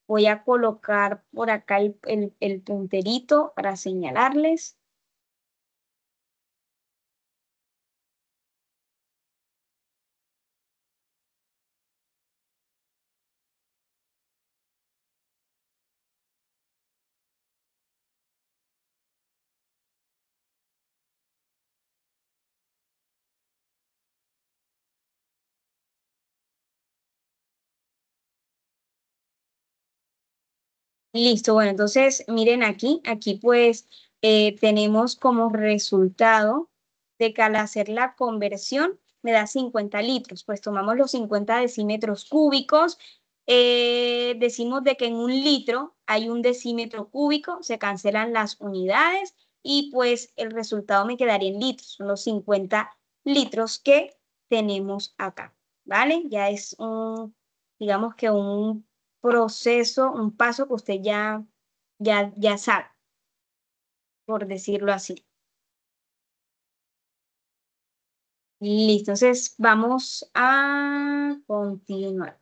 Voy a colocar por acá el punterito para señalarles. Listo, bueno, entonces miren aquí pues tenemos como resultado de que al hacer la conversión me da 50 litros, pues tomamos los 50 decímetros cúbicos, decimos de que en un litro hay un decímetro cúbico, se cancelan las unidades y pues el resultado me quedaría en litros, son los 50 litros que tenemos acá, ¿vale? Ya es digamos que un proceso, un paso que usted ya sabe, por decirlo así. Listo, entonces vamos a continuar.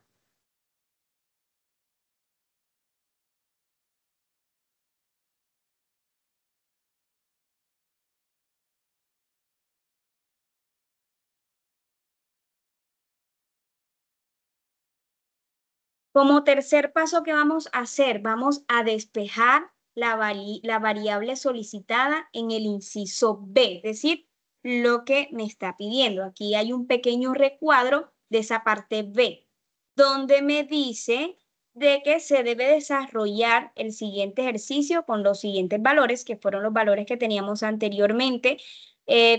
Como tercer paso que vamos a hacer, vamos a despejar la variable solicitada en el inciso B, es decir, lo que me está pidiendo. Aquí hay un pequeño recuadro de esa parte B, donde me dice de que se debe desarrollar el siguiente ejercicio con los siguientes valores, que fueron los valores que teníamos anteriormente,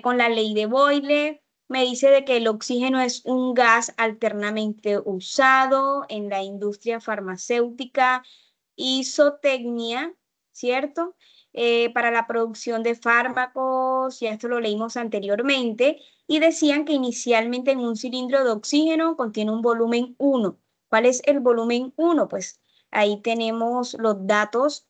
con la ley de Boyle. Me dice de que el oxígeno es un gas alternamente usado en la industria farmacéutica, isotecnia, ¿cierto? Para la producción de fármacos, ya esto lo leímos anteriormente, y decían que inicialmente en un cilindro de oxígeno contiene un volumen 1. ¿Cuál es el volumen 1? Pues ahí tenemos los datos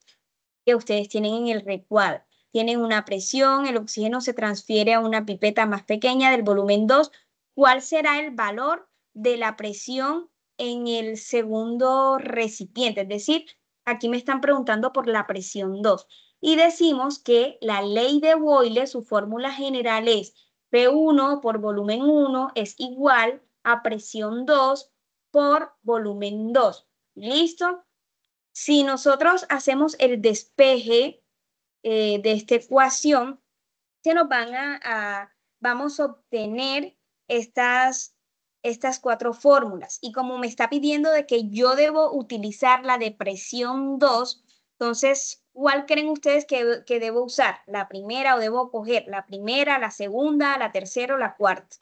que ustedes tienen en el recuadro. Tienen una presión, el oxígeno se transfiere a una pipeta más pequeña del volumen 2. ¿Cuál será el valor de la presión en el segundo recipiente? Es decir, aquí me están preguntando por la presión 2. Y decimos que la ley de Boyle, su fórmula general es P1 por volumen 1 es igual a presión 2 por volumen 2. ¿Listo? Si nosotros hacemos el despeje de esta ecuación, se nos vamos a obtener estas cuatro fórmulas. Y como me está pidiendo de que yo debo utilizar la de presión 2, entonces, ¿cuál creen ustedes que debo usar? ¿La primera o debo coger la primera, la segunda, la tercera o la cuarta?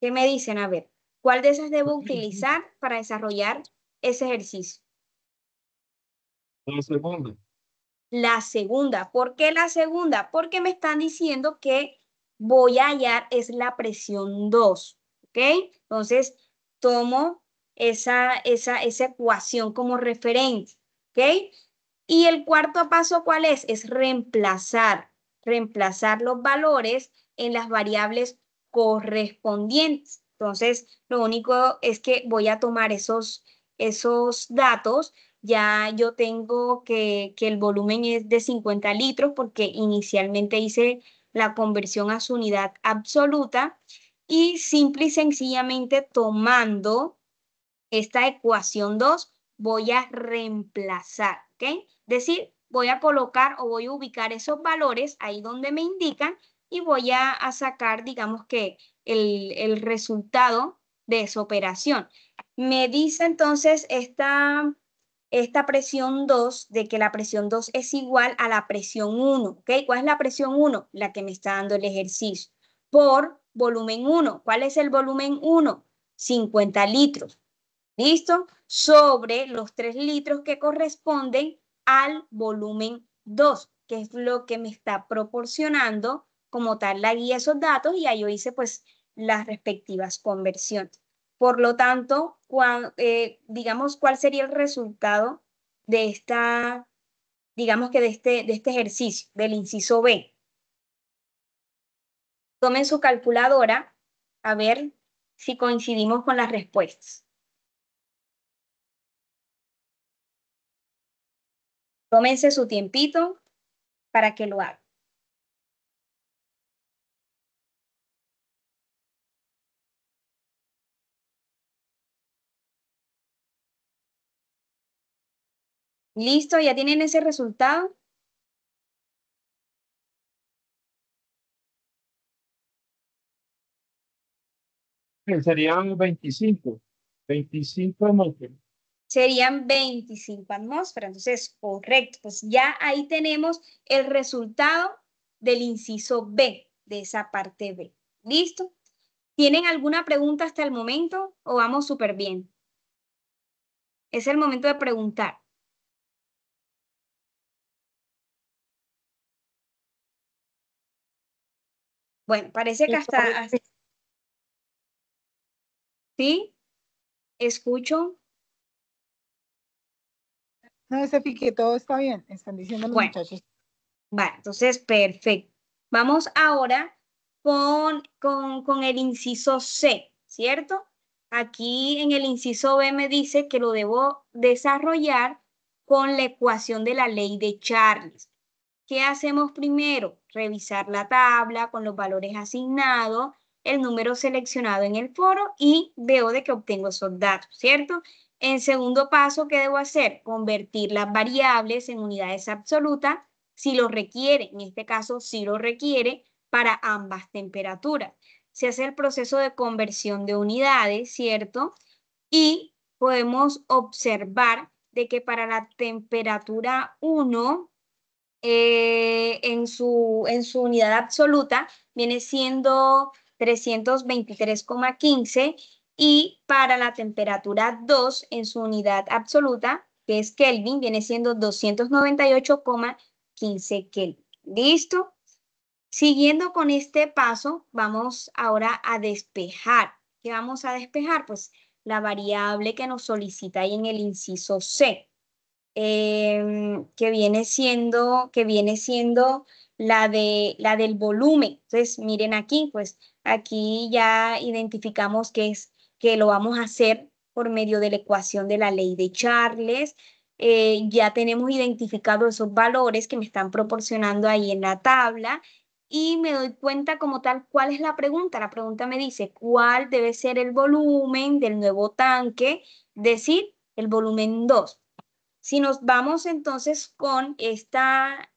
¿Qué me dicen? A ver, ¿cuál de esas debo utilizar para desarrollar ese ejercicio? La segunda. La segunda. ¿Por qué la segunda? Porque me están diciendo que voy a hallar es la presión 2. ¿Ok? Entonces, tomo esa ecuación como referente. ¿Ok? Y el cuarto paso, ¿cuál es? Es reemplazar los valores en las variables correspondientes. Entonces, lo único es que voy a tomar esos datos. Ya yo tengo que el volumen es de 50 litros porque inicialmente hice la conversión a su unidad absoluta y simple y sencillamente tomando esta ecuación 2 voy a reemplazar, ¿ok? Es decir, voy a colocar o voy a ubicar esos valores ahí donde me indican y voy a sacar, digamos que, el resultado de esa operación. Me dice entonces esta presión 2 de que la presión 2 es igual a la presión 1, ¿ok? ¿Cuál es la presión 1? La que me está dando el ejercicio. Por volumen 1. ¿Cuál es el volumen 1? 50 litros. ¿Listo? Sobre los 3 litros que corresponden al volumen 2, que es lo que me está proporcionando como tal la guía esos datos y ahí yo hice pues las respectivas conversiones. Por lo tanto, digamos, ¿cuál sería el resultado de esta, digamos que de este ejercicio, del inciso B? Tomen su calculadora a ver si coincidimos con las respuestas. Tómense su tiempito para que lo hagan. ¿Listo? ¿Ya tienen ese resultado? Serían 25. 25 atmósferas. Serían 25 atmósferas. Entonces, correcto. Pues ya ahí tenemos el resultado del inciso B, de esa parte B. ¿Listo? ¿Tienen alguna pregunta hasta el momento o vamos súper bien? Es el momento de preguntar. Bueno, parece que hasta ¿sí? Escucho. No, Estefi, que todo está bien, están diciendo los Bueno, muchachos. vale, entonces, perfecto. Vamos ahora con el inciso C, ¿cierto? Aquí en el inciso B me dice que lo debo desarrollar con la ecuación de la ley de Charles. ¿Qué hacemos primero? Revisar la tabla con los valores asignados, el número seleccionado en el foro y veo de que obtengo esos datos, ¿cierto? En segundo paso, ¿qué debo hacer? Convertir las variables en unidades absolutas si lo requiere. En este caso, si lo requiere para ambas temperaturas. Se hace el proceso de conversión de unidades, ¿cierto? Y podemos observar de que para la temperatura 1, en su unidad absoluta viene siendo 323,15 y para la temperatura 2 en su unidad absoluta, que es Kelvin, viene siendo 298,15 Kelvin. ¿Listo? Siguiendo con este paso, vamos ahora a despejar. ¿Qué vamos a despejar? Pues la variable que nos solicita ahí en el inciso C. Que viene siendo la del volumen. Entonces, miren aquí, pues aquí ya identificamos que lo vamos a hacer por medio de la ecuación de la ley de Charles. Ya tenemos identificados esos valores que me están proporcionando ahí en la tabla y me doy cuenta como tal cuál es la pregunta. La pregunta me dice cuál debe ser el volumen del nuevo tanque, decir, el volumen 2. Si nos vamos entonces con esta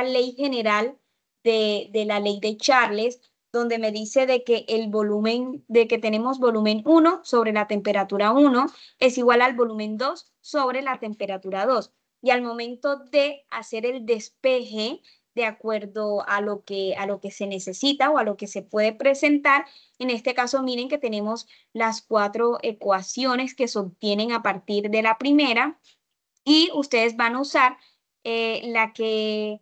ley general de la ley de Charles, donde me dice de que el volumen, de que tenemos volumen 1 sobre la temperatura 1 es igual al volumen 2 sobre la temperatura 2. Y al momento de hacer el despeje, de acuerdo a lo que se necesita o a lo que se puede presentar, en este caso miren que tenemos las 4 ecuaciones que se obtienen a partir de la primera, y ustedes van a usar la que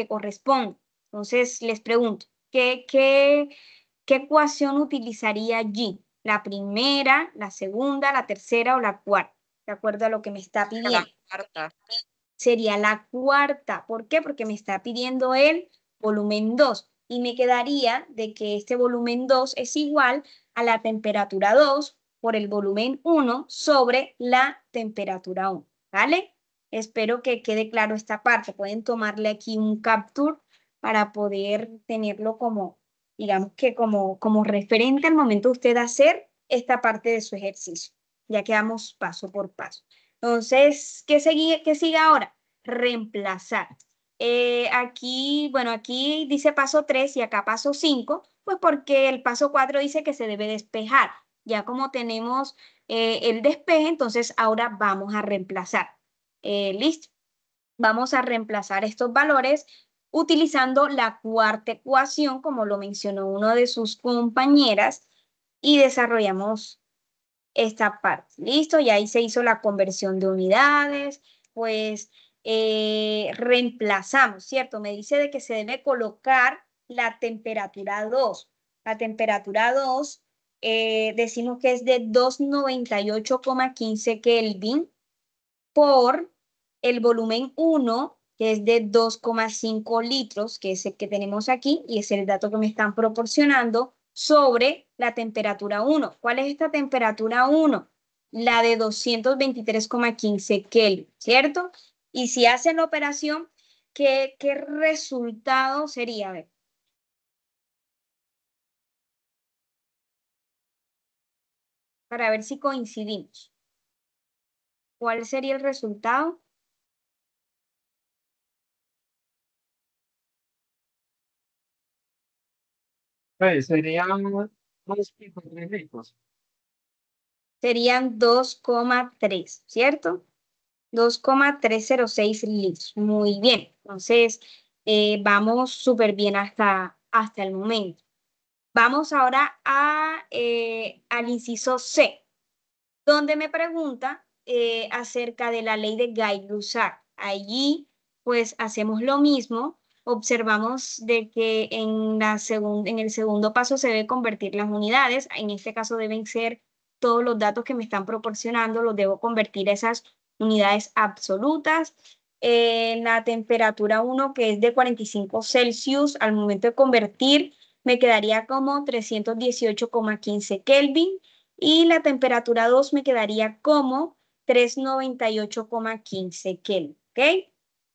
corresponde. Entonces, les pregunto, ¿qué ecuación utilizaría allí? ¿La primera, la segunda, la tercera o la cuarta? De acuerdo a lo que me está pidiendo. La cuarta. Sería la cuarta. ¿Por qué? Porque me está pidiendo el volumen 2 y me quedaría de que este volumen 2 es igual a la temperatura 2 por el volumen 1 sobre la temperatura 1, ¿vale? Espero que quede claro esta parte. Pueden tomarle aquí un capture para poder tenerlo como, digamos que como referente al momento de usted hacer esta parte de su ejercicio. Ya quedamos paso por paso. Entonces, ¿qué sigue ahora? Reemplazar. Aquí, bueno, aquí dice paso 3 y acá paso 5, pues porque el paso 4 dice que se debe despejar. Ya como tenemos el despeje, entonces ahora vamos a reemplazar. Listo. Vamos a reemplazar estos valores utilizando la cuarta ecuación, como lo mencionó uno de sus compañeras, y desarrollamos esta parte. Listo, y ahí se hizo la conversión de unidades, pues reemplazamos, ¿cierto? Me dice de que se debe colocar la temperatura 2. La temperatura 2 decimos que es de 298,15 Kelvin por el volumen 1, que es de 2,5 litros, que es el que tenemos aquí, y es el dato que me están proporcionando, sobre la temperatura 1. ¿Cuál es esta temperatura 1? La de 223,15 Kelvin, ¿cierto? Y si hacen la operación, ¿qué resultado sería? A ver. Para ver si coincidimos. ¿Cuál sería el resultado? Pues serían 2,3 litros. Serían 2,3, ¿cierto? 2,306 litros. Muy bien. Entonces, vamos súper bien hasta el momento. Vamos ahora al inciso C, donde me pregunta acerca de la ley de Gay-Lussac. Allí, pues, hacemos lo mismo. Observamos de que en el segundo paso se debe convertir las unidades. En este caso deben ser todos los datos que me están proporcionando, los debo convertir a esas unidades absolutas. La temperatura 1, que es de 45 Celsius, al momento de convertir, me quedaría como 318,15 Kelvin. Y la temperatura 2 me quedaría como 398,15 Kelvin, ¿ok?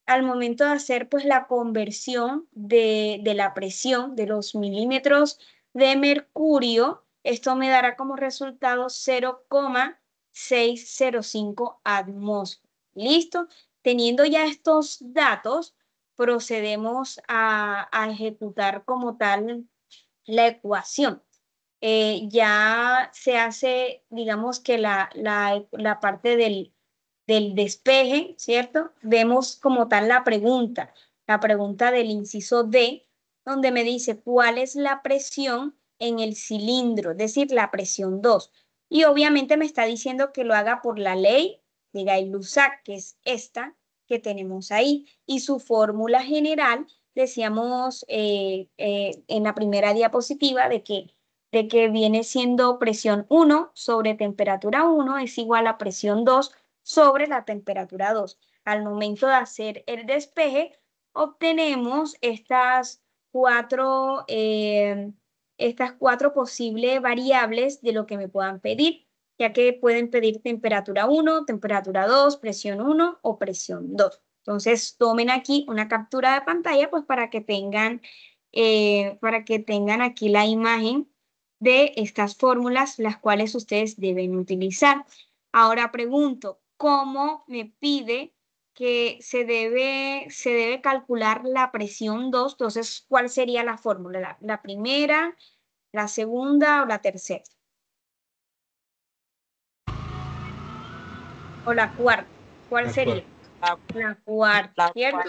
Al momento de hacer pues la conversión de la presión de los milímetros de mercurio, esto me dará como resultado 0,605 atmósferas. ¿Listo? Teniendo ya estos datos, procedemos a ejecutar como tal la ecuación. Ya se hace, digamos que la parte del despeje, ¿cierto? Vemos como tal la pregunta del inciso D, donde me dice cuál es la presión en el cilindro, es decir, la presión 2. Y obviamente me está diciendo que lo haga por la ley de Gay-Lussac, que es esta que tenemos ahí, y su fórmula general, decíamos en la primera diapositiva de que viene siendo presión 1 sobre temperatura 1 es igual a presión 2 sobre la temperatura 2. Al momento de hacer el despeje, obtenemos estas cuatro posibles variables de lo que me puedan pedir, ya que pueden pedir temperatura 1, temperatura 2, presión 1 o presión 2. Entonces, tomen aquí una captura de pantalla, pues para que tengan aquí la imagen de estas fórmulas, las cuales ustedes deben utilizar. Ahora pregunto, ¿cómo me pide que se debe calcular la presión 2? Entonces, ¿cuál sería la fórmula? ¿La primera, la segunda o la tercera? ¿O la cuarta? ¿Cuál La sería? cuarta. La cuarta, ¿cierto?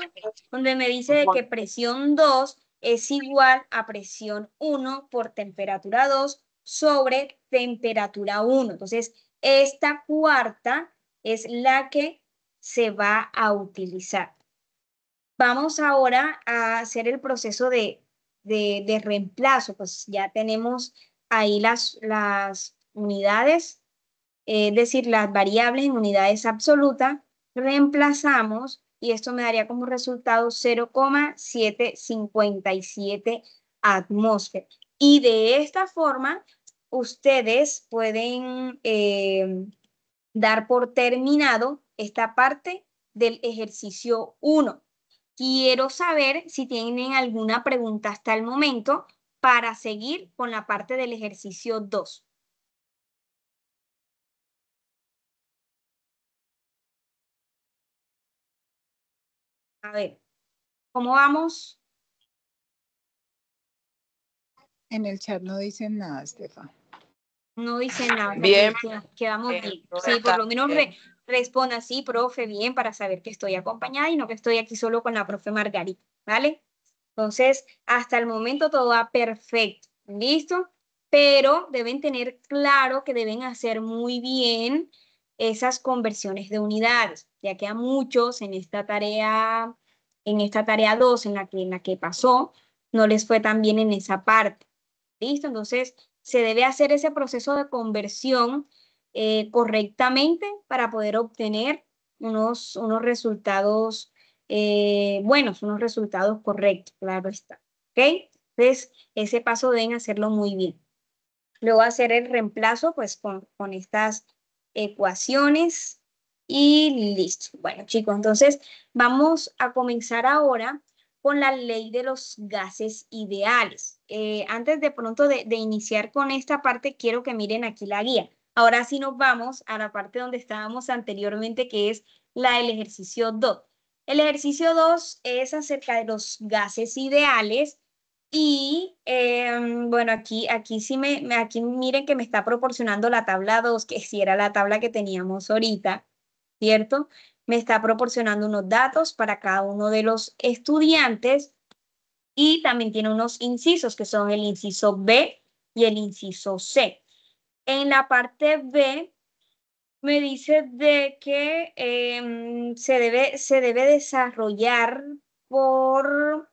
Donde me dice que presión 2 es igual a presión 1 por temperatura 2 sobre temperatura 1. Entonces, esta cuarta es la que se va a utilizar. Vamos ahora a hacer el proceso de reemplazo. Pues ya tenemos ahí las unidades, es decir, las variables en unidades absolutas, reemplazamos y esto me daría como resultado 0,757 atmósferas. Y de esta forma ustedes pueden dar por terminado esta parte del ejercicio 1. Quiero saber si tienen alguna pregunta hasta el momento para seguir con la parte del ejercicio 2. A ver, ¿cómo vamos? En el chat no dicen nada, Estefan. No dicen nada. Bien. Quedamos bien. Sí, por lo menos responda así, profe, bien, para saber que estoy acompañada y no que estoy aquí solo con la profe Margarita, ¿vale? Entonces, hasta el momento todo va perfecto, ¿listo? Pero deben tener claro que deben hacer muy bien esas conversiones de unidades, ya que a muchos en esta tarea 2, en la que pasó, no les fue tan bien en esa parte, ¿listo? Entonces, se debe hacer ese proceso de conversión correctamente para poder obtener unos resultados buenos, unos resultados correctos, claro está. ¿Ok? Entonces, ese paso deben hacerlo muy bien. Luego hacer el reemplazo pues con estas ecuaciones y listo. Bueno, chicos, entonces vamos a comenzar ahora con la ley de los gases ideales. Antes de pronto de iniciar con esta parte, quiero que miren aquí la guía. Ahora sí nos vamos a la parte donde estábamos anteriormente, que es la del ejercicio 2. El ejercicio 2 es acerca de los gases ideales y bueno, aquí sí aquí miren que me está proporcionando la tabla 2, que si era la tabla que teníamos ahorita, ¿cierto? Me está proporcionando unos datos para cada uno de los estudiantes y también tiene unos incisos que son el inciso B y el inciso C. En la parte B me dice de que se debe desarrollar por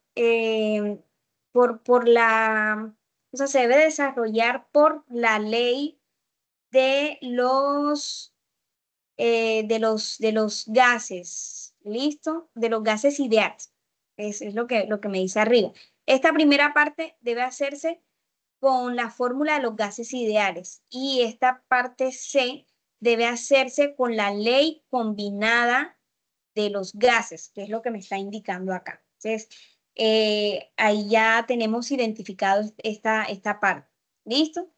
la, o sea, se debe desarrollar por la ley de de los gases, ¿listo? De los gases ideales. Es lo que me dice arriba. Esta primera parte debe hacerse con la fórmula de los gases ideales y esta parte C debe hacerse con la ley combinada de los gases, que es lo que me está indicando acá. Entonces, ahí ya tenemos identificado esta parte. ¿Listo?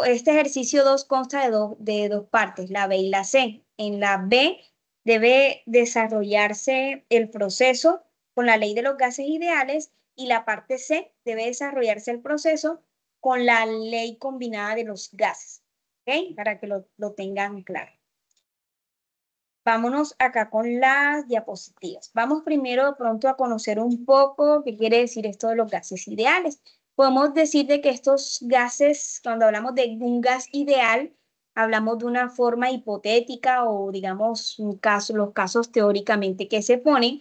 Este ejercicio 2 consta de dos partes, la B y la C. En la B debe desarrollarse el proceso con la ley de los gases ideales y la parte C debe desarrollarse el proceso con la ley combinada de los gases. ¿Ok? Para que lo tengan claro. Vámonos acá con las diapositivas. Vamos primero de pronto a conocer un poco qué quiere decir esto de los gases ideales. Podemos decir de que estos gases, cuando hablamos de un gas ideal, hablamos de una forma hipotética o digamos los casos teóricamente que se ponen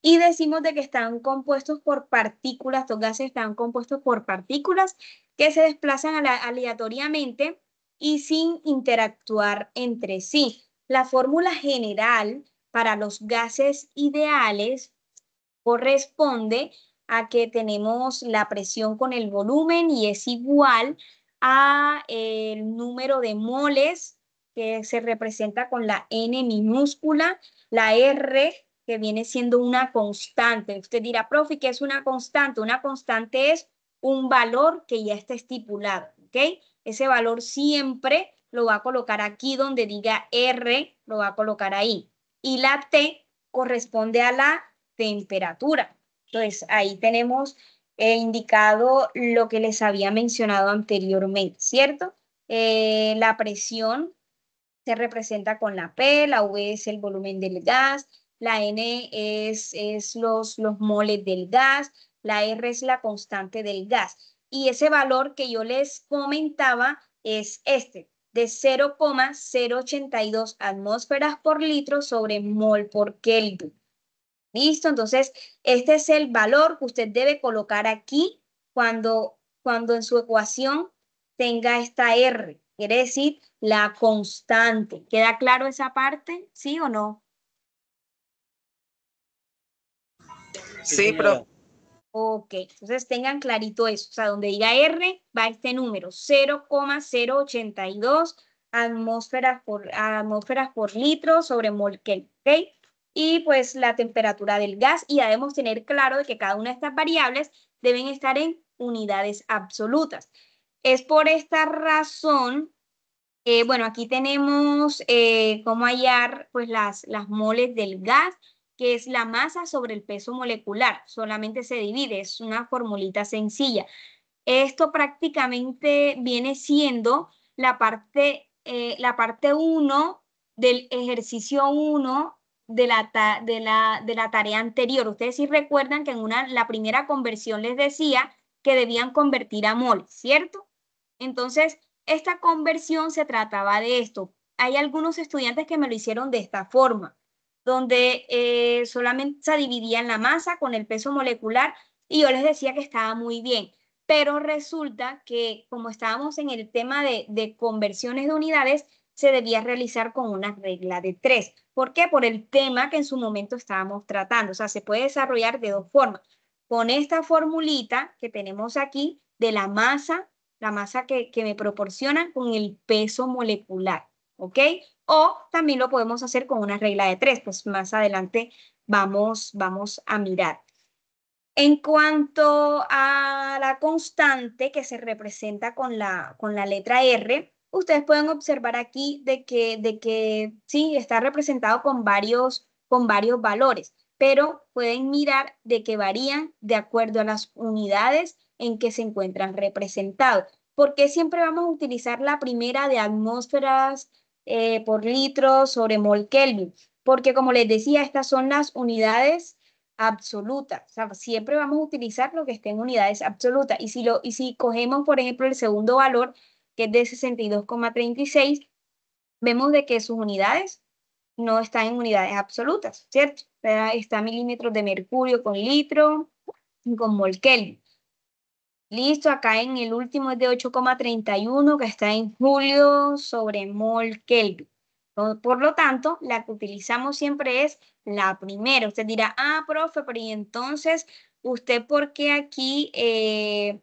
y decimos de que están compuestos por partículas, estos gases están compuestos por partículas que se desplazan aleatoriamente y sin interactuar entre sí. La fórmula general para los gases ideales corresponde a que tenemos la presión con el volumen y es igual a el número de moles que se representa con la N minúscula, la R que viene siendo una constante. Usted dirá, profe, ¿qué es una constante? Una constante es un valor que ya está estipulado, ¿ok? Ese valor siempre lo va a colocar aquí donde diga R, lo va a colocar ahí. Y la T corresponde a la temperatura. Entonces, ahí tenemos indicado lo que les había mencionado anteriormente, ¿cierto? La presión se representa con la P, la V es el volumen del gas, la N es los moles del gas, la R es la constante del gas. Y ese valor que yo les comentaba es este, de 0,082 atmósferas por litro sobre mol por Kelvin. ¿Listo? Entonces, este es el valor que usted debe colocar aquí cuando en su ecuación tenga esta R. Quiere decir la constante. ¿Queda claro esa parte? ¿Sí o no? Sí, profe. Ok, entonces tengan clarito eso. O sea, donde diga R va este número, 0,082 atmósferas por litro sobre mol Kelvin, ¿ok? Y pues la temperatura del gas, y debemos tener claro de que cada una de estas variables deben estar en unidades absolutas. Es por esta razón, bueno, aquí tenemos cómo hallar pues las moles del gas, que es la masa sobre el peso molecular. Solamente se divide, es una formulita sencilla. Esto prácticamente viene siendo la parte 1 del ejercicio 1 de la tarea anterior. Ustedes sí recuerdan que en la primera conversión les decía que debían convertir a mol, ¿cierto? Entonces, esta conversión se trataba de esto. Hay algunos estudiantes que me lo hicieron de esta forma, donde solamente se dividía en la masa con el peso molecular y yo les decía que estaba muy bien. Pero resulta que como estábamos en el tema de conversiones de unidades, se debía realizar con una regla de 3. ¿Por qué? Por el tema que en su momento estábamos tratando. O sea, se puede desarrollar de dos formas. Con esta formulita que tenemos aquí de la masa que me proporciona con el peso molecular, ¿ok? O también lo podemos hacer con una regla de 3, pues más adelante vamos a mirar. En cuanto a la constante que se representa con la letra R, ustedes pueden observar aquí de que sí, está representado con varios valores, pero pueden mirar de que varían de acuerdo a las unidades en que se encuentran representados. ¿Por qué siempre vamos a utilizar la primera de atmósferas por litro sobre mol Kelvin? Porque como les decía, estas son las unidades absoluta. O sea, siempre vamos a utilizar lo que esté en unidades absolutas. Y si cogemos, por ejemplo, el segundo valor, que es de 62,36, vemos de que sus unidades no están en unidades absolutas, ¿cierto? Está milímetros de mercurio con litro, con mol Kelvin. Listo, acá en el último es de 8,31, que está en julio sobre mol Kelvin. Por lo tanto, la que utilizamos siempre es la primera. Usted dirá, ah, profe, pero y entonces, ¿usted por qué aquí en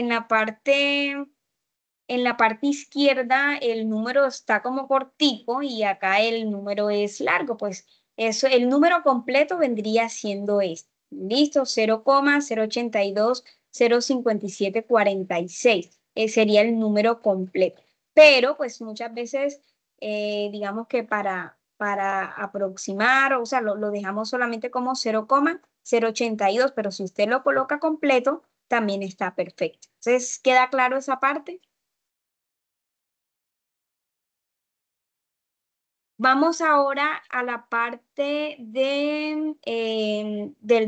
la parte izquierda el número está como cortico y acá el número es largo? Pues eso, el número completo vendría siendo este. Listo, 0,082,057,46. Sería el número completo. Pero pues muchas veces, digamos que para aproximar, o sea, lo dejamos solamente como 0,082, pero si usted lo coloca completo, también está perfecto. Entonces, ¿queda claro esa parte? Vamos ahora a la parte del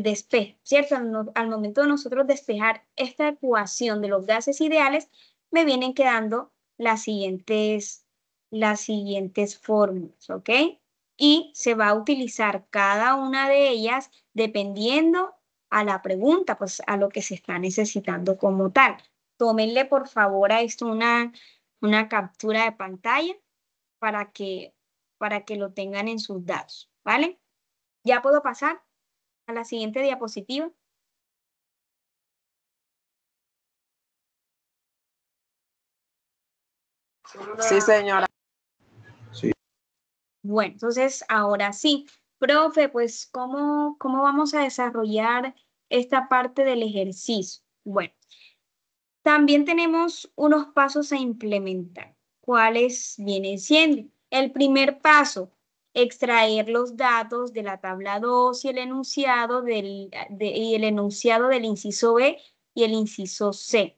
despeje, ¿cierto? Al momento de nosotros despejar esta ecuación de los gases ideales, me vienen quedando las siguientes fórmulas, ¿ok? Y se va a utilizar cada una de ellas dependiendo a la pregunta, pues a lo que se está necesitando como tal. Tómenle por favor a esto una captura de pantalla para que lo tengan en sus datos, ¿vale? ¿Ya puedo pasar a la siguiente diapositiva? Sí, señora. Bueno, entonces ahora sí, profe, pues ¿cómo vamos a desarrollar esta parte del ejercicio? Bueno, también tenemos unos pasos a implementar. ¿Cuáles vienen siendo? El primer paso, extraer los datos de la tabla 2 y el enunciado del inciso B y el inciso C.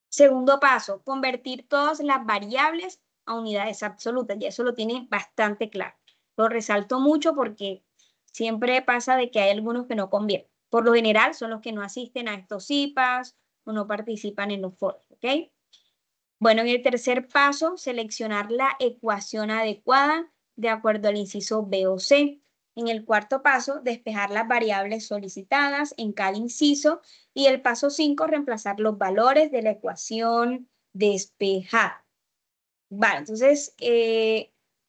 Segundo paso, convertir todas las variables a unidades absolutas. Ya eso lo tiene bastante claro. Lo resalto mucho porque siempre pasa de que hay algunos que no convierten. Por lo general son los que no asisten a estos IPAs o no participan en los foros, ¿ok? Bueno, en el tercer paso, seleccionar la ecuación adecuada de acuerdo al inciso B o C. En el cuarto paso, despejar las variables solicitadas en cada inciso. Y el paso 5, reemplazar los valores de la ecuación despejada. Vale, entonces,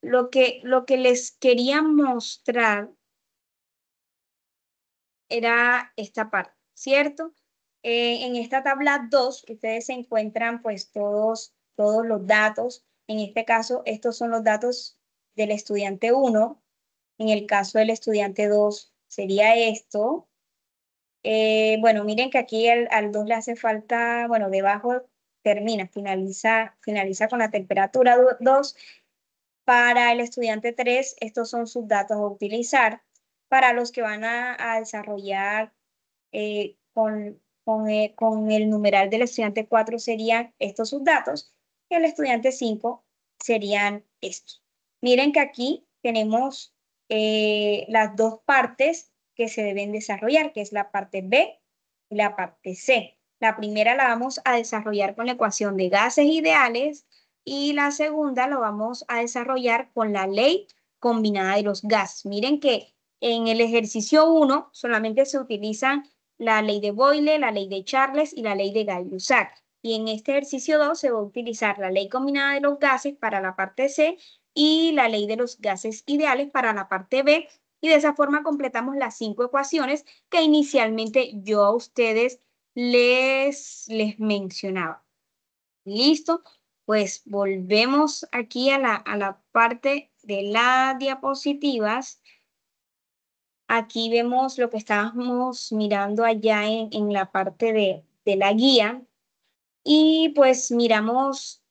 lo que les quería mostrar era esta parte, ¿cierto? En esta tabla 2, ustedes se encuentran pues todos los datos. En este caso, estos son los datos del estudiante 1. En el caso del estudiante 2 sería esto. Bueno, miren que aquí al 2 le hace falta, bueno, debajo finaliza con la temperatura 2. Para el estudiante 3, estos son sus datos a utilizar. Para los que van a desarrollar con el numeral del estudiante 4 serían estos sus datos. Y el estudiante 5 serían estos. Miren que aquí tenemos las dos partes que se deben desarrollar, que es la parte B y la parte C. La primera la vamos a desarrollar con la ecuación de gases ideales y la segunda lo vamos a desarrollar con la ley combinada de los gases. Miren que en el ejercicio 1 solamente se utilizan la ley de Boyle, la ley de Charles y la ley de Gay-Lussac. Y en este ejercicio 2 se va a utilizar la ley combinada de los gases para la parte C y la ley de los gases ideales para la parte B. Y de esa forma completamos las 5 ecuaciones que inicialmente yo a ustedes les mencionaba. ¿Listo? Pues volvemos aquí a la parte de las diapositivas. Aquí vemos lo que estábamos mirando allá en la parte de la guía. Y pues miramos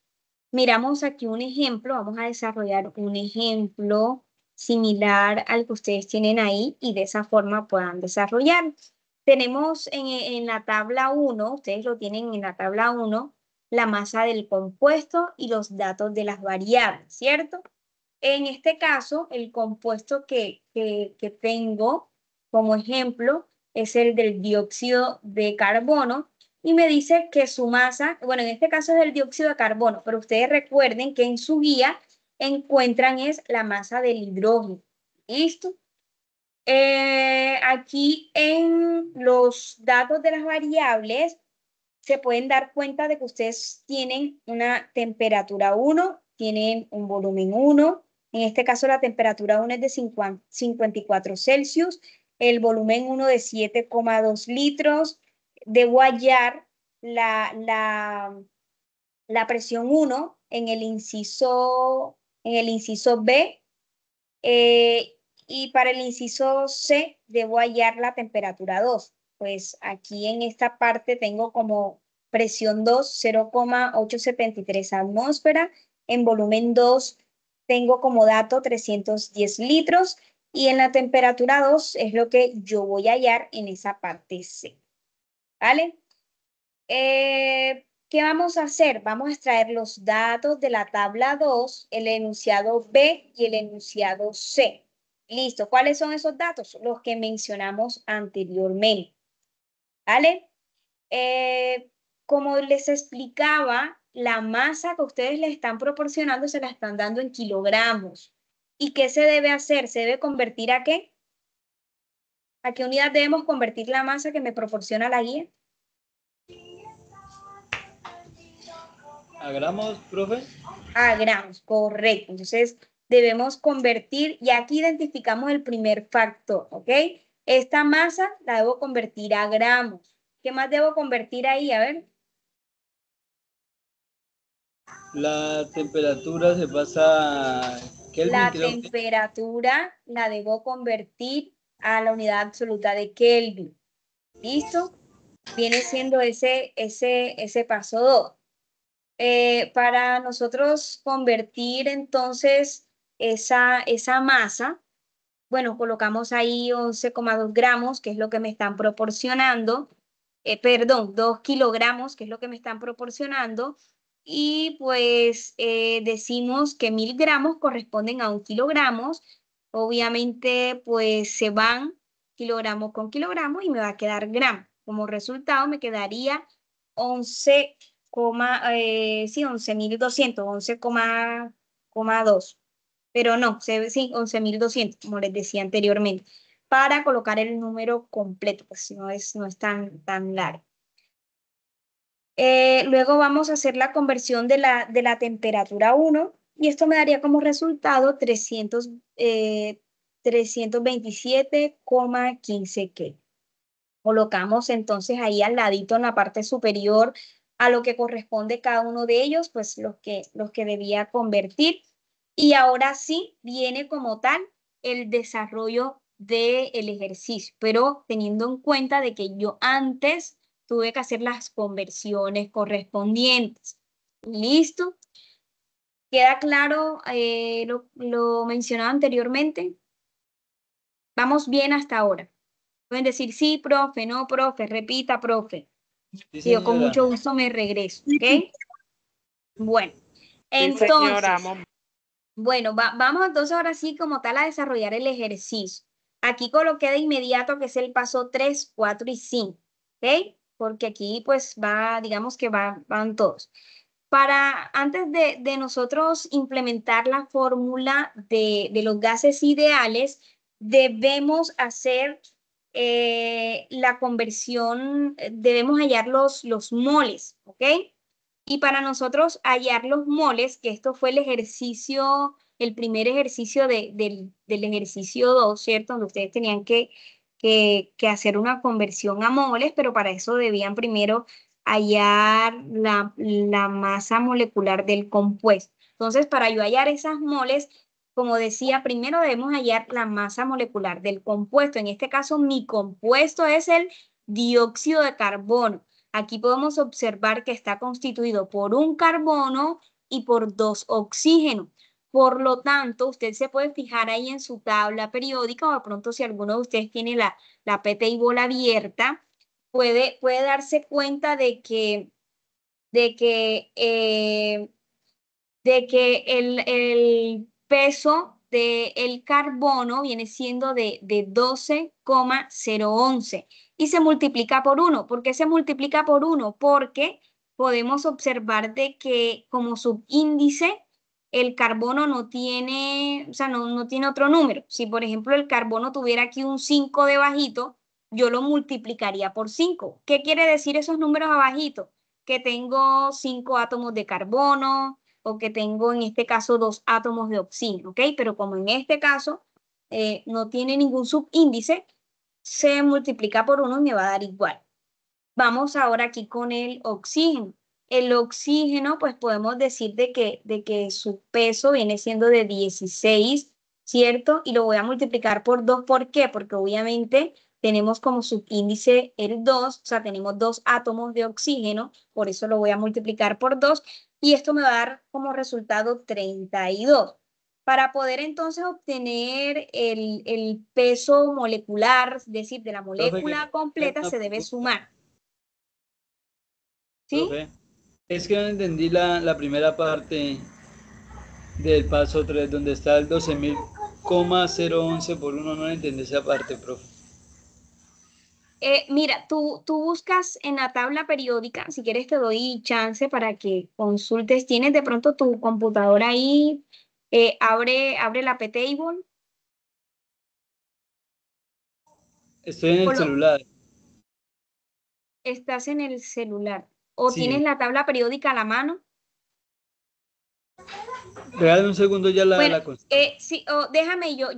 aquí un ejemplo. Vamos a desarrollar un ejemplo similar al que ustedes tienen ahí y de esa forma puedan desarrollar. Tenemos en la tabla 1, ustedes lo tienen en la tabla 1, la masa del compuesto y los datos de las variables, ¿cierto? En este caso, el compuesto que tengo como ejemplo es el del dióxido de carbono y me dice que su masa, bueno, en este caso es el dióxido de carbono, pero ustedes recuerden que en su guía encuentran es la masa del hidrógeno. ¿Listo? Aquí en los datos de las variables se pueden dar cuenta de que ustedes tienen una temperatura 1, tienen un volumen 1. En este caso la temperatura 1 es de 54 Celsius, el volumen 1 de 7,2 litros. Debo hallar la presión 1 en el inciso B. Y para el inciso C debo hallar la temperatura 2. Pues aquí en esta parte tengo como presión 2, 0,873 atmósfera. En volumen 2 tengo como dato 310 litros. Y en la temperatura 2 es lo que yo voy a hallar en esa parte C. ¿Vale? ¿Qué vamos a hacer? Vamos a extraer los datos de la tabla 2, el enunciado B y el enunciado C. Listo. ¿Cuáles son esos datos? Los que mencionamos anteriormente. ¿Vale? Como les explicaba, la masa que ustedes les están proporcionando se la están dando en kilogramos. ¿Y qué se debe hacer? ¿Se debe convertir a qué? ¿A qué unidad debemos convertir la masa que me proporciona la guía? ¿A gramos, profe? A gramos, correcto. Entonces, debemos convertir, y aquí identificamos el primer factor, ¿ok? Esta masa la debo convertir a gramos. ¿Qué más debo convertir ahí? A ver. La temperatura se pasa a Kelvin, La creo que. temperatura la debo convertir a la unidad absoluta de Kelvin. ¿Listo? Viene siendo ese paso 2. Para nosotros convertir entonces esa masa, bueno, colocamos ahí 11,2 gramos, que es lo que me están proporcionando, perdón, 2 kilogramos, que es lo que me están proporcionando, y pues decimos que 1000 gramos corresponden a 1 kilogramo. Obviamente, pues se van kilogramos con kilogramos y me va a quedar gramo. Como resultado, me quedaría 11, sí, 11.200, 11,2. Pero no, sí, 11.200, como les decía anteriormente, para colocar el número completo, pues no es tan largo. Luego vamos a hacer la conversión de la temperatura 1 y esto me daría como resultado 327,15 K. Colocamos entonces ahí al ladito en la parte superior a lo que corresponde cada uno de ellos, pues los que debía convertir. Y ahora sí viene como tal el desarrollo del ejercicio, pero teniendo en cuenta de que yo antes tuve que hacer las conversiones correspondientes. ¿Listo? ¿Queda claro lo mencionado anteriormente? Vamos bien hasta ahora. Pueden decir sí, profe, no, profe, repita, profe. Sí, Y yo con señora. mucho gusto me regreso, ¿ok? Bueno, Sí, señora. entonces, bueno, vamos entonces ahora sí como tal a desarrollar el ejercicio. Aquí coloqué de inmediato que es el paso 3, 4 y 5, ¿ok? Porque aquí pues va, digamos que van todos. Antes de nosotros implementar la fórmula de los gases ideales, debemos hacer la conversión, debemos hallar los moles, ¿ok? Y para nosotros hallar los moles, que esto fue el ejercicio, el primer ejercicio del ejercicio 2, ¿cierto? Donde ustedes tenían que hacer una conversión a moles, pero para eso debían primero hallar la masa molecular del compuesto. Entonces, para yo hallar esas moles, como decía, primero debemos hallar la masa molecular del compuesto. En este caso, mi compuesto es el dióxido de carbono. Aquí podemos observar que está constituido por un carbono y por 2 oxígenos. Por lo tanto, usted se puede fijar ahí en su tabla periódica, o de pronto si alguno de ustedes tiene la P-table abierta, puede darse cuenta de que, eh, de que el peso del carbono viene siendo de 12,011 y se multiplica por 1. ¿Por qué se multiplica por 1? Porque podemos observar de que como subíndice el carbono no tiene, o sea, no tiene otro número. Si por ejemplo el carbono tuviera aquí un 5 debajito, yo lo multiplicaría por 5. ¿Qué quiere decir esos números abajitos? Que tengo 5 átomos de carbono, o que tengo en este caso 2 átomos de oxígeno, ¿ok? Pero como en este caso no tiene ningún subíndice, se multiplica por 1 y me va a dar igual. Vamos ahora aquí con el oxígeno. El oxígeno, pues podemos decir de que su peso viene siendo de 16, ¿cierto? Y lo voy a multiplicar por 2. ¿Por qué? Porque obviamente tenemos como subíndice el 2, o sea, tenemos 2 átomos de oxígeno, por eso lo voy a multiplicar por 2, y esto me va a dar como resultado 32. Para poder entonces obtener el peso molecular, es decir, de la Profe, molécula que completa, una se debe pregunta, sumar. ¿Sí? profe. Es que no entendí la primera parte del paso 3 donde está el 12.000,011 por 1. No entendí esa parte, profe. Mira, tú buscas en la tabla periódica, si quieres te doy chance para que consultes. Tienes de pronto tu computadora ahí, abre la P-table, Estoy en el celular. estás en el celular o tienes Sí. la tabla periódica a la mano. Regálame un segundo, ya Bueno, la consigo. sí, déjame, yo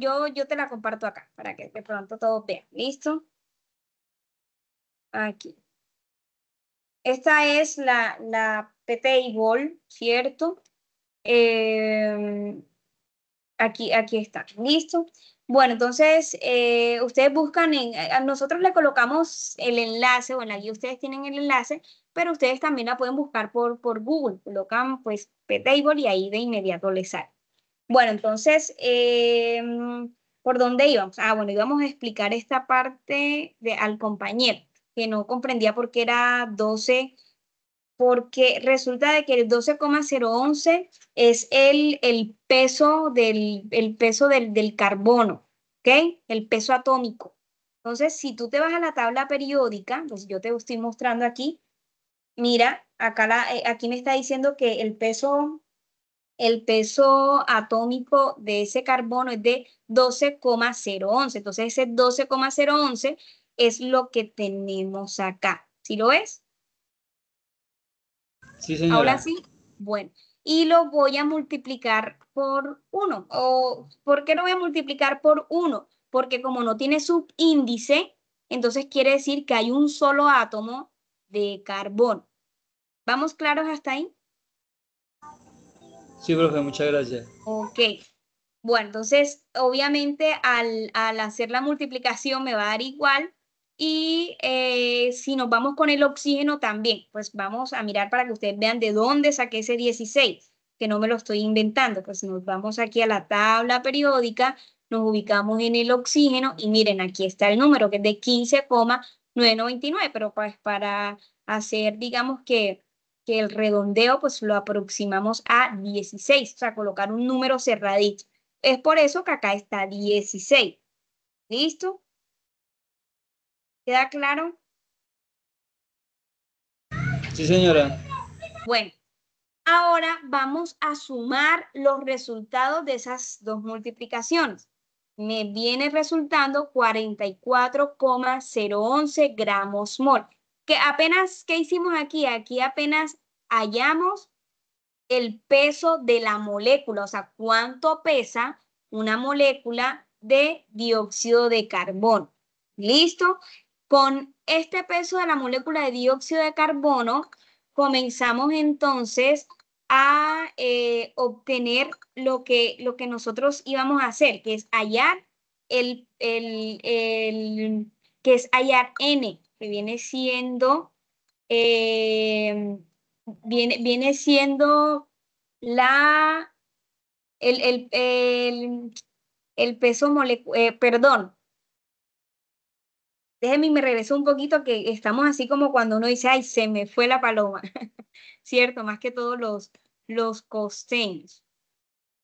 te la comparto acá para que de pronto todos vean. ¿Listo? Aquí. Esta es la P-table, ¿cierto? Aquí está, ¿listo? Bueno, entonces ustedes buscan a nosotros le colocamos el enlace, o en la guía ustedes tienen el enlace, pero ustedes también la pueden buscar por Google, colocan pues P-table y ahí de inmediato les sale. Bueno, entonces, ¿por dónde íbamos? Ah, bueno, íbamos a explicar esta parte al compañero, que no comprendía por qué era 12, porque resulta de que el 12,011 es el peso del carbono, ¿ok? El peso atómico. Entonces, si tú te vas a la tabla periódica, pues yo te estoy mostrando aquí, mira, acá aquí me está diciendo que el peso atómico de ese carbono es de 12,011. Entonces, ese 12,011 es lo que tenemos acá. ¿Sí lo ves? Sí, Ahora señora. sí, bueno. y lo voy a multiplicar por 1. ¿O por qué lo voy a multiplicar por 1? Porque como no tiene subíndice, entonces quiere decir que hay un solo átomo de carbono. ¿Vamos claros hasta ahí? Sí, profe, muchas gracias. Ok. Bueno, entonces, obviamente, al hacer la multiplicación me va a dar igual. Y si nos vamos con el oxígeno también, pues vamos a mirar para que ustedes vean de dónde saqué ese 16, que no me lo estoy inventando. Pues nos vamos aquí a la tabla periódica, nos ubicamos en el oxígeno y miren, aquí está el número que es de 15,999, pero pues para hacer, digamos que el redondeo, pues lo aproximamos a 16, o sea, colocar un número cerradito. Es por eso que acá está 16. ¿Listo? ¿Queda claro? Sí, señora. Bueno, ahora vamos a sumar los resultados de esas dos multiplicaciones. Me viene resultando 44,011 gramos mol. Que apenas, ¿qué hicimos aquí? Aquí apenas hallamos el peso de la molécula, o sea, cuánto pesa una molécula de dióxido de carbono. ¿Listo? Con este peso de la molécula de dióxido de carbono, comenzamos entonces a obtener lo que nosotros íbamos a hacer, que es hallar que es hallar N, que viene siendo eh, viene siendo la, el peso molecular, perdón, déjenme, me regreso un poquito que estamos así como cuando uno dice, ay, se me fue la paloma, ¿cierto? Más que todos los costeños.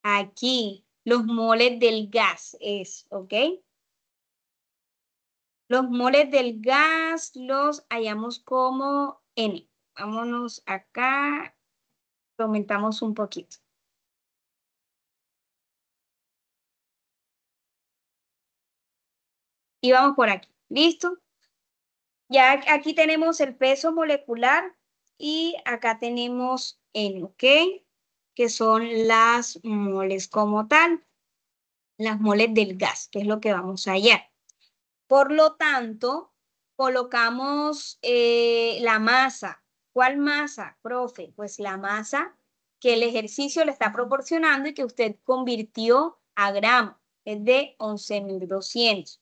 Aquí, los moles del gas es, ¿ok? Los moles del gas los hallamos como N. Vámonos acá, aumentamos un poquito. Y vamos por aquí. ¿Listo? Ya aquí tenemos el peso molecular y acá tenemos N, ¿ok? Que son las moles como tal, las moles del gas, que es lo que vamos a hallar. Por lo tanto, colocamos la masa. ¿Cuál masa, profe? Pues la masa que el ejercicio le está proporcionando y que usted convirtió a gramo. Es de 11.200.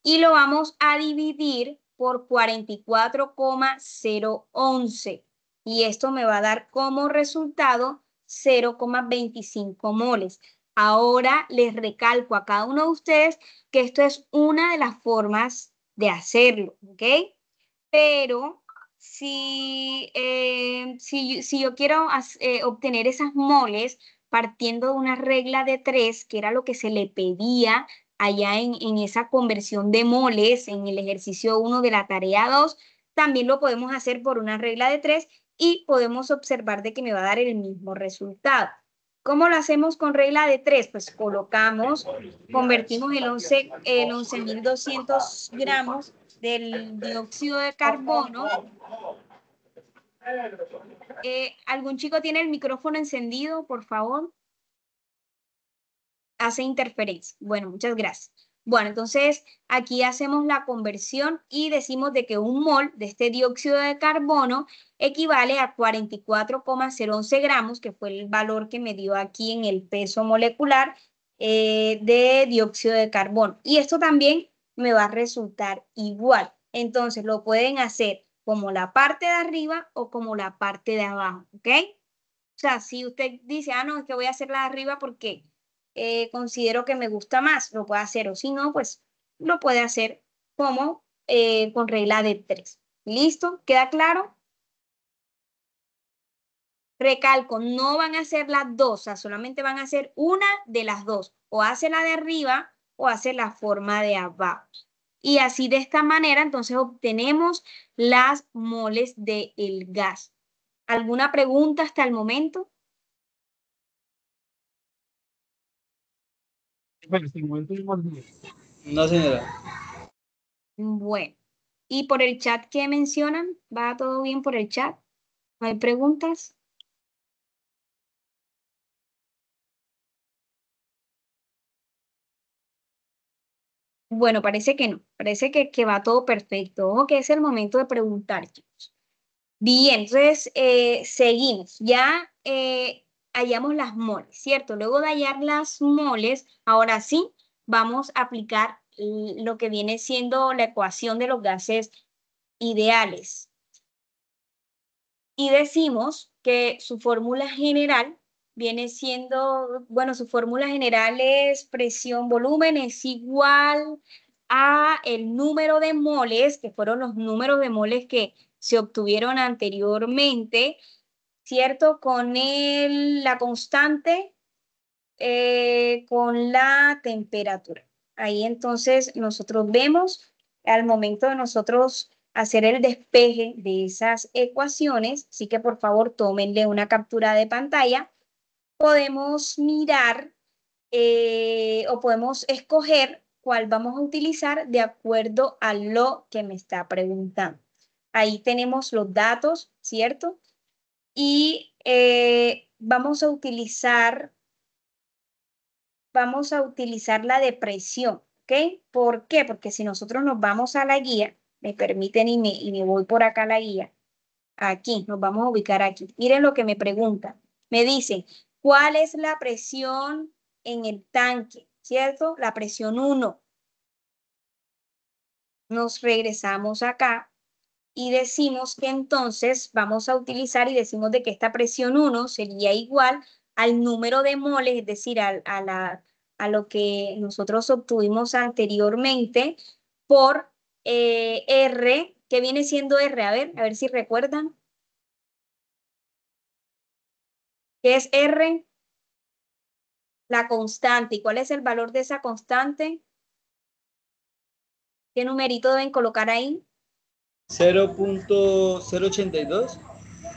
Y lo vamos a dividir por 44,011. Y esto me va a dar como resultado 0,25 moles. Ahora les recalco a cada uno de ustedes que esto es una de las formas de hacerlo, ¿ok? Pero si yo quiero obtener esas moles partiendo de una regla de 3, que era lo que se le pedía allá en esa conversión de moles, en el ejercicio 1 de la tarea 2, también lo podemos hacer por una regla de 3 y podemos observar de que me va a dar el mismo resultado. ¿Cómo lo hacemos con regla de 3? Pues convertimos el 11.200 gramos del dióxido de carbono. ¿Algún chico tiene el micrófono encendido, por favor? Hace interferencia. Bueno, muchas gracias. Bueno, entonces aquí hacemos la conversión y decimos de que un mol de este dióxido de carbono equivale a 44,011 gramos, que fue el valor que me dio aquí en el peso molecular de dióxido de carbono. Y esto también me va a resultar igual. Entonces lo pueden hacer como la parte de arriba o como la parte de abajo, ¿ok? O sea, si usted dice, no, es que voy a hacer la de arriba porque considero que me gusta más, lo puede hacer, o si no, pues lo puede hacer como con regla de 3. ¿Listo? ¿Queda claro? Recalco, no van a hacer las dos, o sea, solamente van a hacer una de las dos, o hace la de arriba o hace la forma de abajo. Y así de esta manera, entonces obtenemos las moles del gas. ¿Alguna pregunta hasta el momento? Bueno, hasta el momento hemos visto. No, señora. Bueno, ¿y por el chat qué mencionan? ¿Va todo bien por el chat? ¿No hay preguntas? Bueno, parece que no, parece que va todo perfecto. Ojo que es el momento de preguntar, chicos. Bien, entonces seguimos. Ya hallamos las moles, ¿cierto? Luego de hallar las moles, ahora sí, vamos a aplicar lo que viene siendo la ecuación de los gases ideales. Y decimos que su fórmula general viene siendo, bueno, su fórmula general es presión-volumen es igual a el número de moles, que fueron los números de moles que se obtuvieron anteriormente, ¿cierto? Con la constante, con la temperatura. Ahí entonces nosotros vemos al momento de nosotros hacer el despeje de esas ecuaciones, así que por favor tómenle una captura de pantalla, podemos mirar o podemos escoger cuál vamos a utilizar de acuerdo a lo que me está preguntando. Ahí tenemos los datos, ¿cierto? Y vamos a utilizar la depresión, ¿ok? ¿Por qué? Porque si nosotros nos vamos a la guía, me permiten y me voy por acá a la guía, aquí, nos vamos a ubicar aquí. Miren lo que me preguntan. Me dicen, ¿cuál es la presión en el tanque? ¿Cierto? La presión 1. Nos regresamos acá y decimos que entonces vamos a utilizar y decimos de que esta presión 1 sería igual al número de moles, es decir, a lo que nosotros obtuvimos anteriormente por R, que viene siendo R, a ver si recuerdan. ¿Qué es R? La constante. ¿Y cuál es el valor de esa constante? ¿Qué numerito deben colocar ahí? 0.082.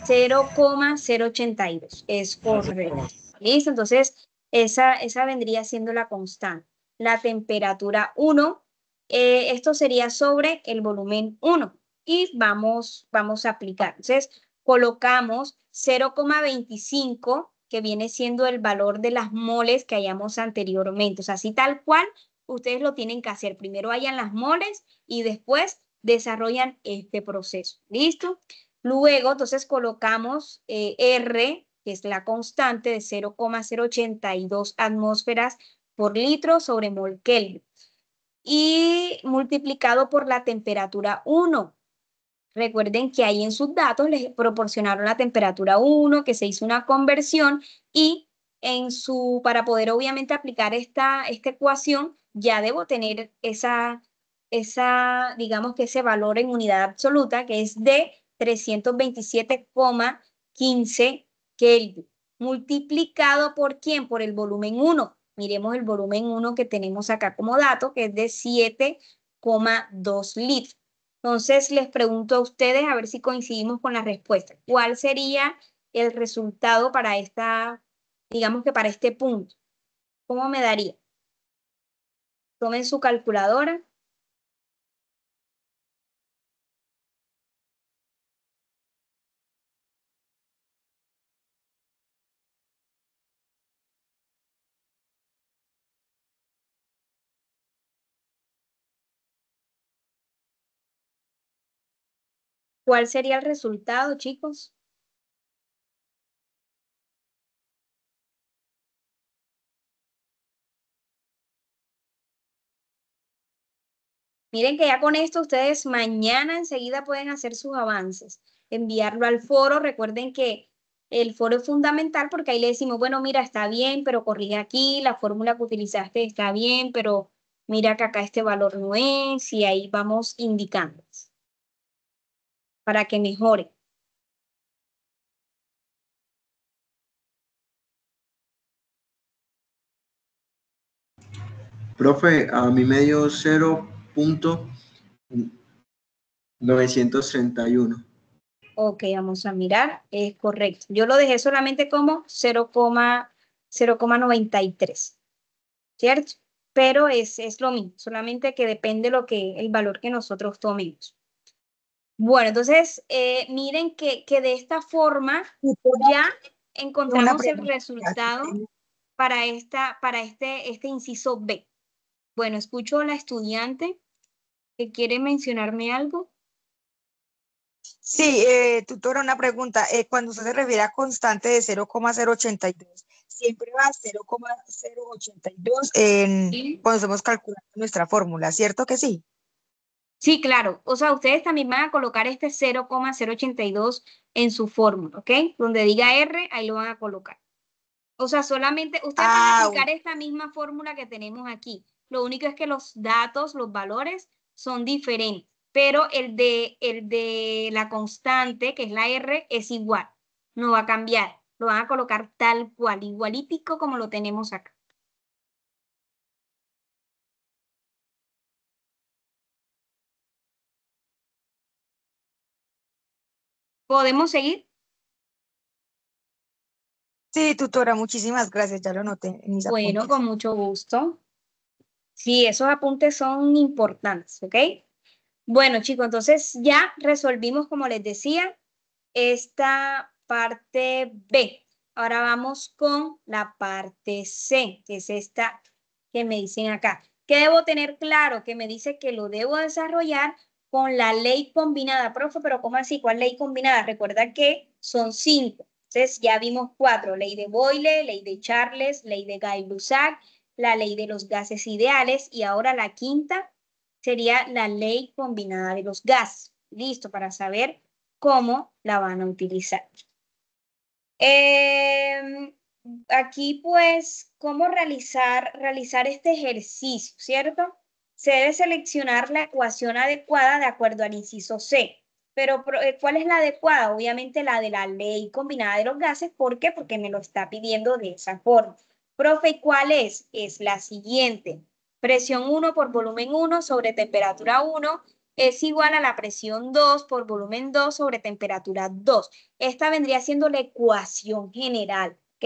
0,082. Es correcto. ¿Listo? Entonces, esa vendría siendo la constante. La temperatura 1, esto sería sobre el volumen 1. Y vamos a aplicar. Entonces, colocamos 0,25, que viene siendo el valor de las moles que hayamos anteriormente. O sea, así tal cual, ustedes lo tienen que hacer. Primero hallan las moles y después desarrollan este proceso. ¿Listo? Luego, entonces, colocamos R, que es la constante de 0,082 atmósferas por litro sobre mol Kelvin, y multiplicado por la temperatura 1. Recuerden que ahí en sus datos les proporcionaron la temperatura 1, que se hizo una conversión, y para poder obviamente aplicar esta ecuación, ya debo tener digamos que ese valor en unidad absoluta, que es de 327,15 Kelvin, multiplicado por ¿quién? Por el volumen 1. Miremos el volumen 1 que tenemos acá como dato, que es de 7,2 litros. Entonces, les pregunto a ustedes a ver si coincidimos con la respuesta. ¿Cuál sería el resultado para digamos que para este punto? ¿Cómo me daría? Tomen su calculadora. ¿Cuál sería el resultado, chicos? Miren que ya con esto ustedes mañana enseguida pueden hacer sus avances, enviarlo al foro. Recuerden que el foro es fundamental porque ahí le decimos, bueno, mira, está bien, pero corrige aquí, la fórmula que utilizaste está bien, pero mira que acá este valor no es, y ahí vamos indicando para que mejore. Profe, a mí me dio 0.931. Ok, vamos a mirar, es correcto. Yo lo dejé solamente como 0,93, ¿cierto? Pero es lo mismo, solamente que depende el valor que nosotros tomemos. Bueno, entonces, miren que de esta forma ya encontramos el resultado para este inciso B. Bueno, escucho a la estudiante que quiere mencionarme algo. Sí, tutora, una pregunta. Cuando usted se refiere a constante de 0,082, siempre va a 0,082 Sí. cuando estamos calculando nuestra fórmula, ¿cierto que sí? Sí, claro. O sea, ustedes también van a colocar este 0,082 en su fórmula, ¿ok? Donde diga R, ahí lo van a colocar. O sea, solamente ustedes van a Ah, aplicar esta misma fórmula que tenemos aquí. Lo único es que los datos, los valores son diferentes, pero el de la constante, que es la R, es igual. No va a cambiar. Lo van a colocar tal cual, igualítico como lo tenemos acá. ¿Podemos seguir? sí, tutora, muchísimas gracias, ya lo noté en mis Bueno, con apuntes. mucho gusto. Sí, esos apuntes son importantes, ¿ok? Bueno, chicos, entonces ya resolvimos, como les decía, esta parte B. Ahora vamos con la parte C, que es esta que me dicen acá. ¿Qué debo tener claro? Que me dice que lo debo desarrollar con la ley combinada. Profe, pero ¿cómo así? ¿Cuál ley combinada? Recuerda que son 5. Entonces ya vimos 4. Ley de Boyle, ley de Charles, ley de Gay-Lussac, la ley de los gases ideales y ahora la quinta sería la ley combinada de los gases. Listo, para saber cómo la van a utilizar. Em, Aquí pues, ¿cómo realizar este ejercicio, cierto? Se debe seleccionar la ecuación adecuada de acuerdo al inciso C. Pero, ¿cuál es la adecuada? Obviamente la de la ley combinada de los gases. ¿Por qué? Porque me lo está pidiendo de esa forma. Profe, ¿y cuál es? Es la siguiente. Presión 1 por volumen 1 sobre temperatura 1 es igual a la presión 2 por volumen 2 sobre temperatura 2. Esta vendría siendo la ecuación general, ¿ok?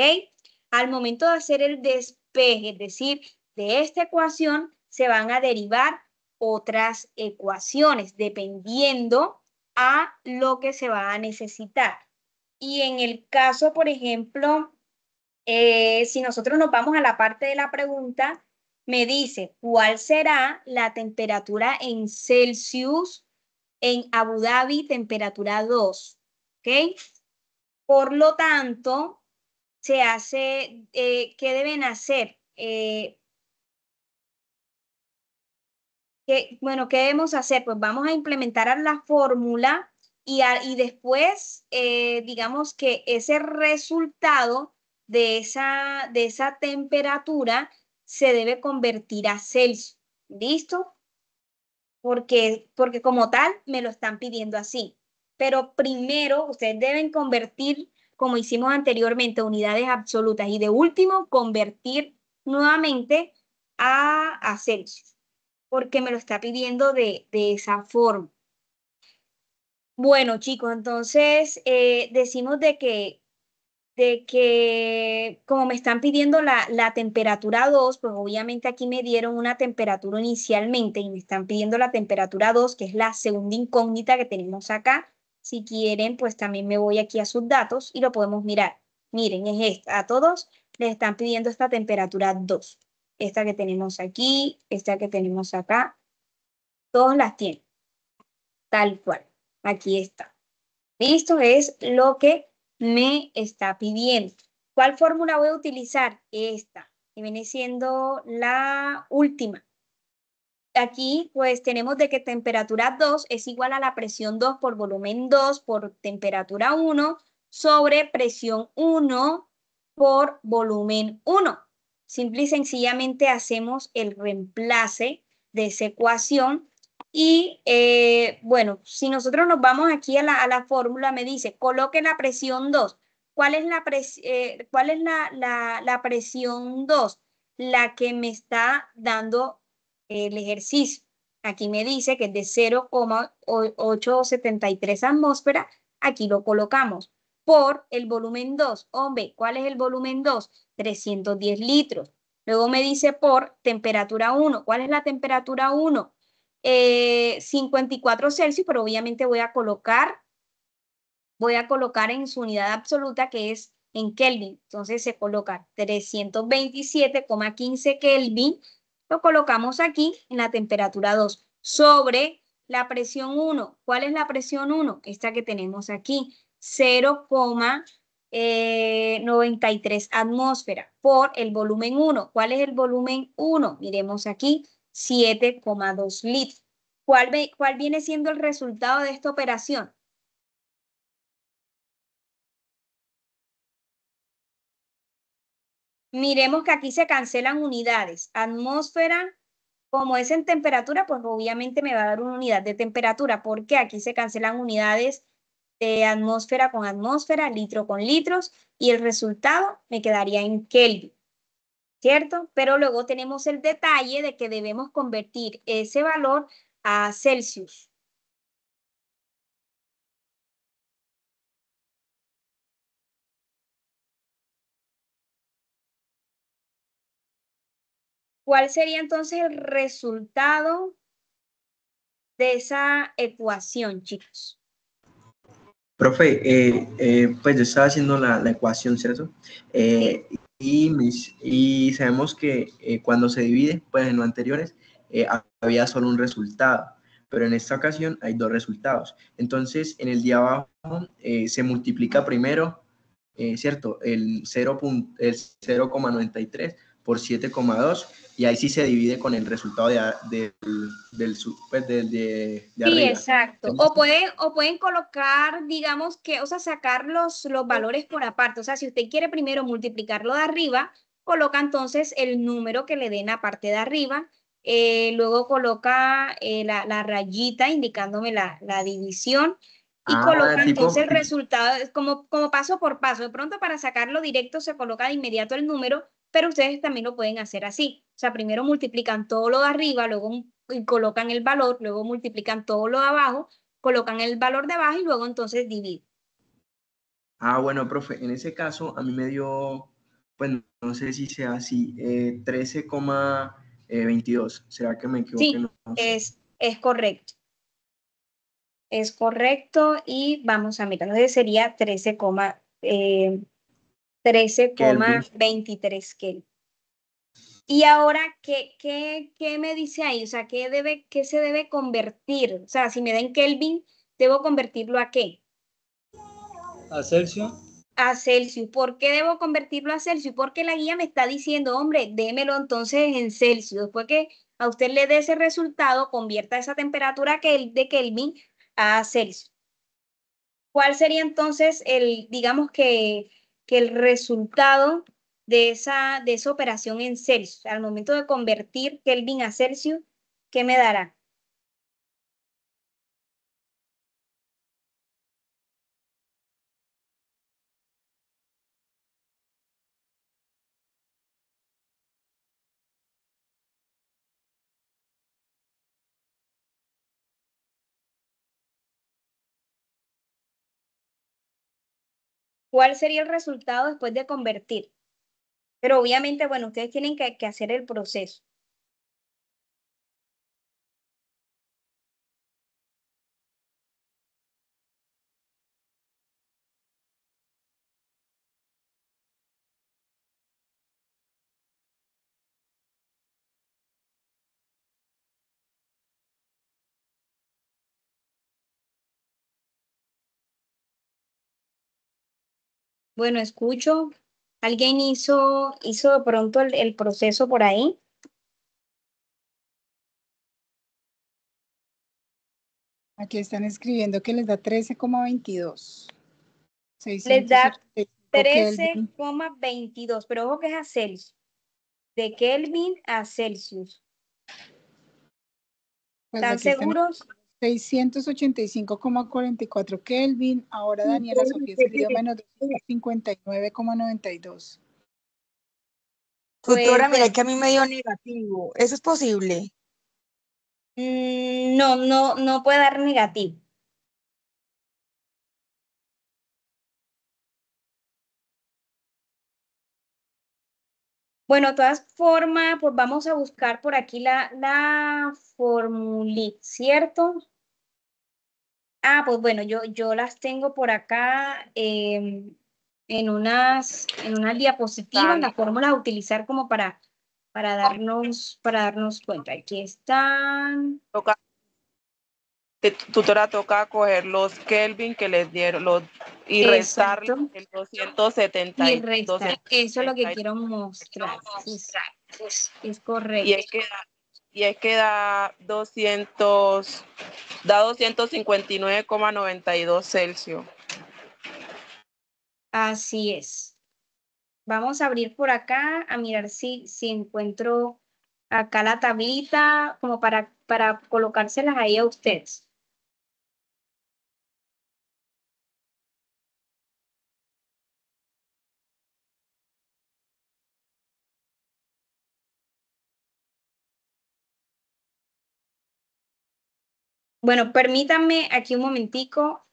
Al momento de hacer el despeje, es decir, de esta ecuación se van a derivar otras ecuaciones dependiendo a lo que se va a necesitar. Y en el caso, por ejemplo, si nosotros nos vamos a la parte de la pregunta, me dice, ¿cuál será la temperatura en Celsius en Abu Dhabi, temperatura 2? ¿Ok? Por lo tanto, se hace, ¿qué deben hacer? Bueno, ¿qué debemos hacer? Pues vamos a implementar la fórmula y después, digamos que ese resultado de esa temperatura se debe convertir a Celsius. ¿Listo? Porque como tal me lo están pidiendo así. Pero primero ustedes deben convertir, como hicimos anteriormente, unidades absolutas y de último convertir nuevamente a Celsius, porque me lo está pidiendo de esa forma. Bueno, chicos, entonces decimos de que como me están pidiendo la temperatura 2, pues obviamente aquí me dieron una temperatura inicialmente y me están pidiendo la temperatura 2, que es la segunda incógnita que tenemos acá. Si quieren, pues también me voy aquí a sus datos y lo podemos mirar. Miren, es esta. A todos les están pidiendo esta temperatura 2. Esta que tenemos aquí, esta que tenemos acá, todos las tienen, tal cual. Aquí está. Listo, es lo que me está pidiendo. ¿Cuál fórmula voy a utilizar? Esta, que viene siendo la última. Aquí pues tenemos de que temperatura 2 es igual a la presión 2 por volumen 2 por temperatura 1 sobre presión 1 por volumen 1. Simple y sencillamente hacemos el reemplace de esa ecuación y bueno, si nosotros nos vamos aquí a la fórmula, me dice, coloque la presión 2. ¿Cuál es la presión 2? La que me está dando el ejercicio. Aquí me dice que es de 0,873 atmósferas. Aquí lo colocamos por el volumen 2. Hombre, ¿cuál es el volumen 2? 310 litros. Luego me dice por temperatura 1. ¿Cuál es la temperatura 1? 54 Celsius, pero obviamente voy a colocar en su unidad absoluta que es en Kelvin. Entonces se coloca 327,15 Kelvin Lo colocamos aquí en la temperatura 2 sobre la presión 1. ¿Cuál es la presión 1? Esta que tenemos aquí, 0,93 atmósferas por el volumen 1. ¿Cuál es el volumen 1? Miremos aquí, 7,2 litros. ¿Cuál viene siendo el resultado de esta operación? Miremos que aquí se cancelan unidades. Atmósfera, como es en temperatura, pues obviamente me va a dar una unidad de temperatura, porque aquí se cancelan unidades de atmósfera con atmósfera, litro con litros, y el resultado me quedaría en Kelvin, ¿cierto? Pero luego tenemos el detalle de que debemos convertir ese valor a Celsius. ¿Cuál sería entonces el resultado de esa ecuación, chicos? Profe, pues yo estaba haciendo la ecuación, ¿cierto? Y sabemos que cuando se divide, pues en los anteriores había solo un resultado, pero en esta ocasión hay dos resultados. Entonces, en el de abajo se multiplica primero, ¿cierto? El 0,93 por 7,2 y ahí sí se divide con el resultado de Sí, arriba. exacto. O pueden colocar, digamos que, o sea, sacar los valores por aparte. O sea, si usted quiere primero multiplicarlo de arriba, coloca entonces el número que le den la parte de arriba. Luego coloca la rayita indicándome la división y coloca entonces el resultado como paso por paso. De pronto para sacarlo directo se coloca de inmediato el número, pero ustedes también lo pueden hacer así. O sea, primero multiplican todo lo de arriba, luego y colocan el valor, luego multiplican todo lo de abajo, colocan el valor de abajo y luego entonces dividen. Bueno, profe, en ese caso a mí me dio, pues no sé si sea así, 13,22. ¿Será que me equivoqué? Sí, No sé. es correcto. Es correcto y vamos a mirar, entonces sería 13,23 Kelvin. Y ahora, ¿qué me dice ahí? O sea, ¿qué se debe convertir? O sea, si me den Kelvin, ¿debo convertirlo a qué? ¿A Celsius? A Celsius. ¿Por qué debo convertirlo a Celsius? Porque la guía me está diciendo, hombre, démelo entonces en Celsius. Después que a usted le dé ese resultado, convierta esa temperatura de Kelvin a Celsius. ¿Cuál sería entonces digamos que el resultado de esa operación en Celsius? Al momento de convertir Kelvin a Celsius, ¿qué me dará? ¿Cuál sería el resultado después de convertir? Pero obviamente, bueno, ustedes tienen que hacer el proceso. Bueno, escucho. ¿Alguien hizo de pronto el proceso por ahí? Aquí están escribiendo que les da 13,22. Les da 685 Kelvin. 13,22, pero ojo que es a Celsius. De Kelvin a Celsius. Pues ¿Están aquí están seguros? 685,44 Kelvin. Ahora Daniela Sofía escribió menos 259,92. Pues Tutora, mira bueno, que a mí me dio negativo. ¿Eso es posible? no puede dar negativo. Bueno, de todas formas, pues vamos a buscar por aquí la formulita, ¿cierto? Pues bueno, yo las tengo por acá en unas diapositivas, Dani, la fórmula a utilizar como para para darnos cuenta. Aquí están. Tutora, toca coger los Kelvin que les dieron y restar Exacto. el 270 Y y restar. Eso es lo que quiero 273. mostrar. Es correcto. Y es que da 259,92 Celsius. Así es. Vamos a abrir por acá a mirar si encuentro acá la tablita como para colocárselas ahí a ustedes. Bueno, permítanme aquí un momentico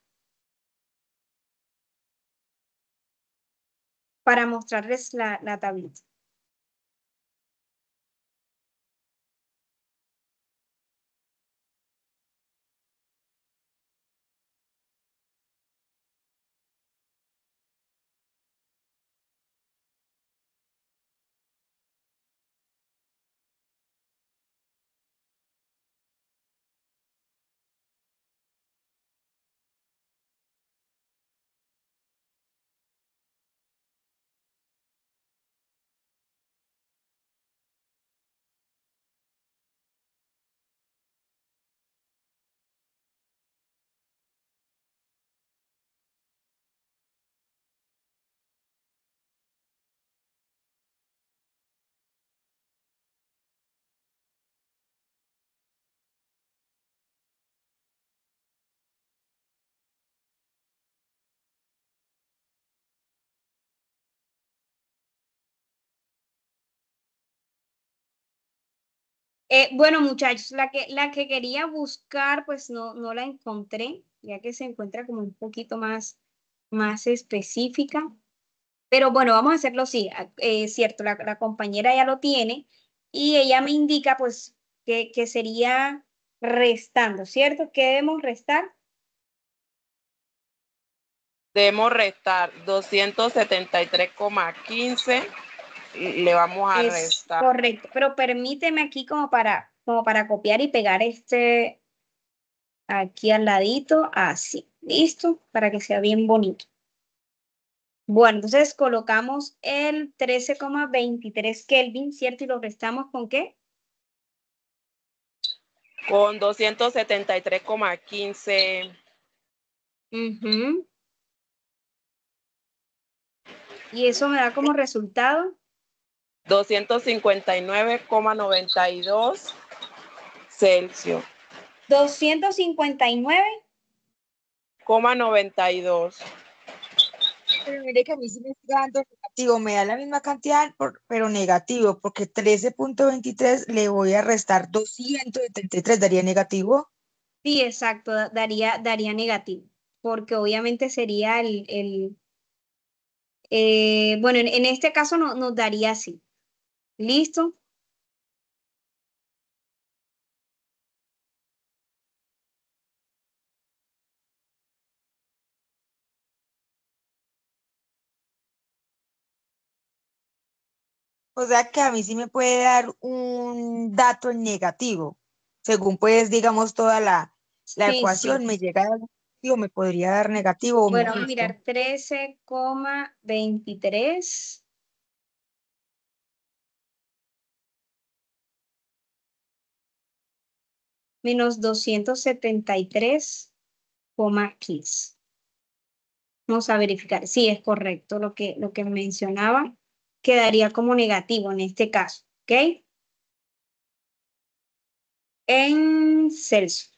para mostrarles la tablita. Bueno, muchachos, la que quería buscar, pues no la encontré, ya que se encuentra como un poquito más específica. Pero bueno, vamos a hacerlo así. Cierto, la compañera ya lo tiene y ella me indica, pues, que sería restando, ¿cierto? ¿Qué debemos restar? Debemos restar 273,15. Le vamos a Es restar. correcto, pero permíteme aquí como para copiar y pegar aquí al ladito, así, listo, para que sea bien bonito. Bueno, entonces colocamos el 13,23 Kelvin, ¿cierto? Y lo restamos ¿con qué? Con 273,15. Y eso me da como resultado 259,92 Celsius. 259,92. Pero mire que a mí sí me está dando negativo, me da la misma cantidad, pero negativo, porque 13,23 le voy a restar 273, daría negativo. Sí, exacto, daría negativo, porque obviamente sería bueno, en este caso nos daría así. ¿Listo? O sea que a mí sí me puede dar un dato en negativo. Según pues, digamos, toda la Sí, sí. ecuación me llega a dar negativo, me podría dar negativo o Bueno, me vamos a justo. mirar 13,23 menos 273,15. Vamos a verificar. Sí, es correcto lo que mencionaba. Quedaría como negativo en este caso. ¿Ok? En Celsius.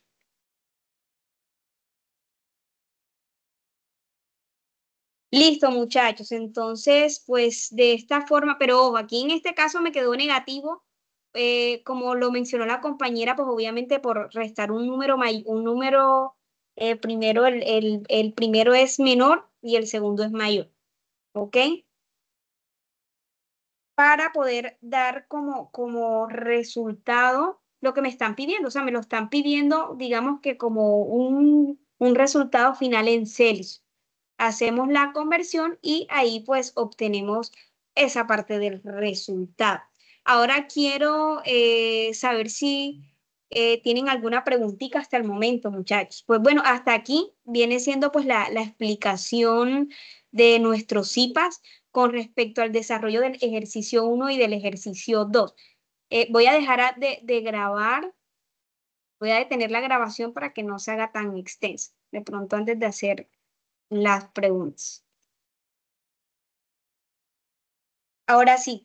Listo, muchachos. Entonces, pues de esta forma, pero ojo, aquí en este caso me quedó negativo. Como lo mencionó la compañera, pues obviamente por restar un número, primero el primero es menor y el segundo es mayor. ¿Ok? Para poder dar como resultado lo que me están pidiendo. O sea, me lo están pidiendo, digamos que como un resultado final en Celsius. Hacemos la conversión y ahí pues obtenemos esa parte del resultado. Ahora quiero saber si tienen alguna preguntita hasta el momento, muchachos. Pues bueno, hasta aquí viene siendo pues la explicación de nuestros CIPAS con respecto al desarrollo del ejercicio 1 y del ejercicio 2. Voy a dejar de grabar, voy a detener la grabación para que no se haga tan extensa, de pronto antes de hacer las preguntas. Ahora sí.